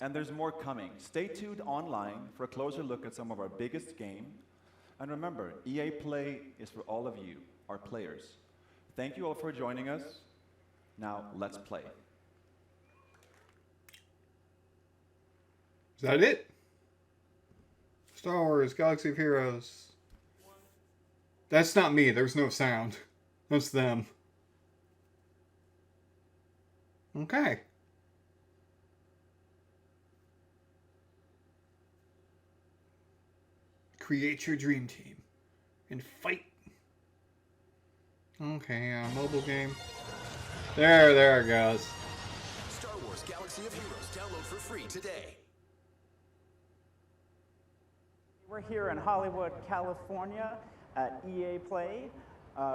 and there's more coming. Stay tuned online for a closer look at some of our biggest game. And remember, EA Play is for all of you, our players. Thank you all for joining us. Now, let's play. Is that it? Star Wars Galaxy of Heroes. That's not me. There's no sound. That's them. Okay. Create your dream team and fight. Okay, mobile game. There it goes. Star Wars Galaxy of Heroes. Download for free today. We're here in Hollywood, California at EA Play.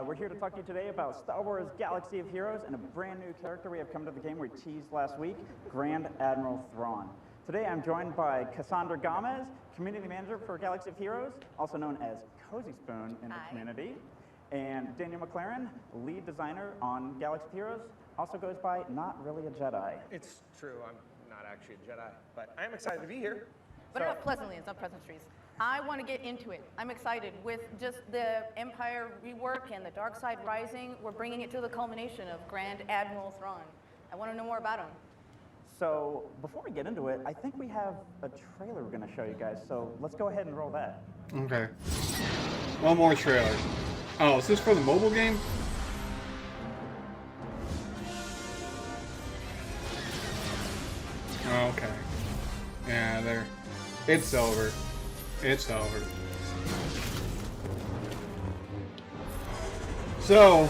We're here to talk to you today about Star Wars Galaxy of Heroes and a brand new character we have come to the game we teased last week, Grand Admiral Thrawn. Today I'm joined by Cassandra Gomez, Community Manager for Galaxy of Heroes, also known as Cozy Spoon in the community, and Daniel McLaren, Lead Designer on Galaxy of Heroes, also goes by Not Really a Jedi. It's true, I'm not actually a Jedi, but I am excited to be here. But not pleasantly, it's not Pleasant Streets. I want to get into it. I'm excited with just the Empire rework and the Dark Side Rising. We're bringing it to the culmination of Grand Admiral Thrawn. I want to know more about him. So before we get into it, I think we have a trailer we're going to show you guys. So let's go ahead and roll that. Okay. One more trailer. Oh, is this for the mobile game? Okay. Yeah, there. It's over. It's over. So,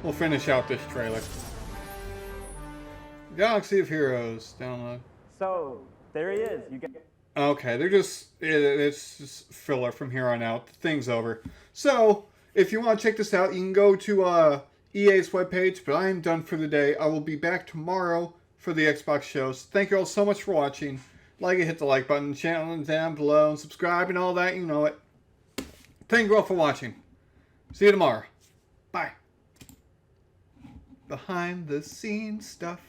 we'll finish out this trailer. Galaxy of Heroes, download. So, there he is. You get. Okay, it's just filler from here on out. The thing's over. So, if you want to check this out, you can go to EA's webpage, but I am done for the day. I will be back tomorrow for the Xbox shows. Thank you all so much for watching. Like it, hit the like button, channel down below, and subscribe and all that. You know it. Thank you all for watching. See you tomorrow. Bye. Behind the scenes stuff.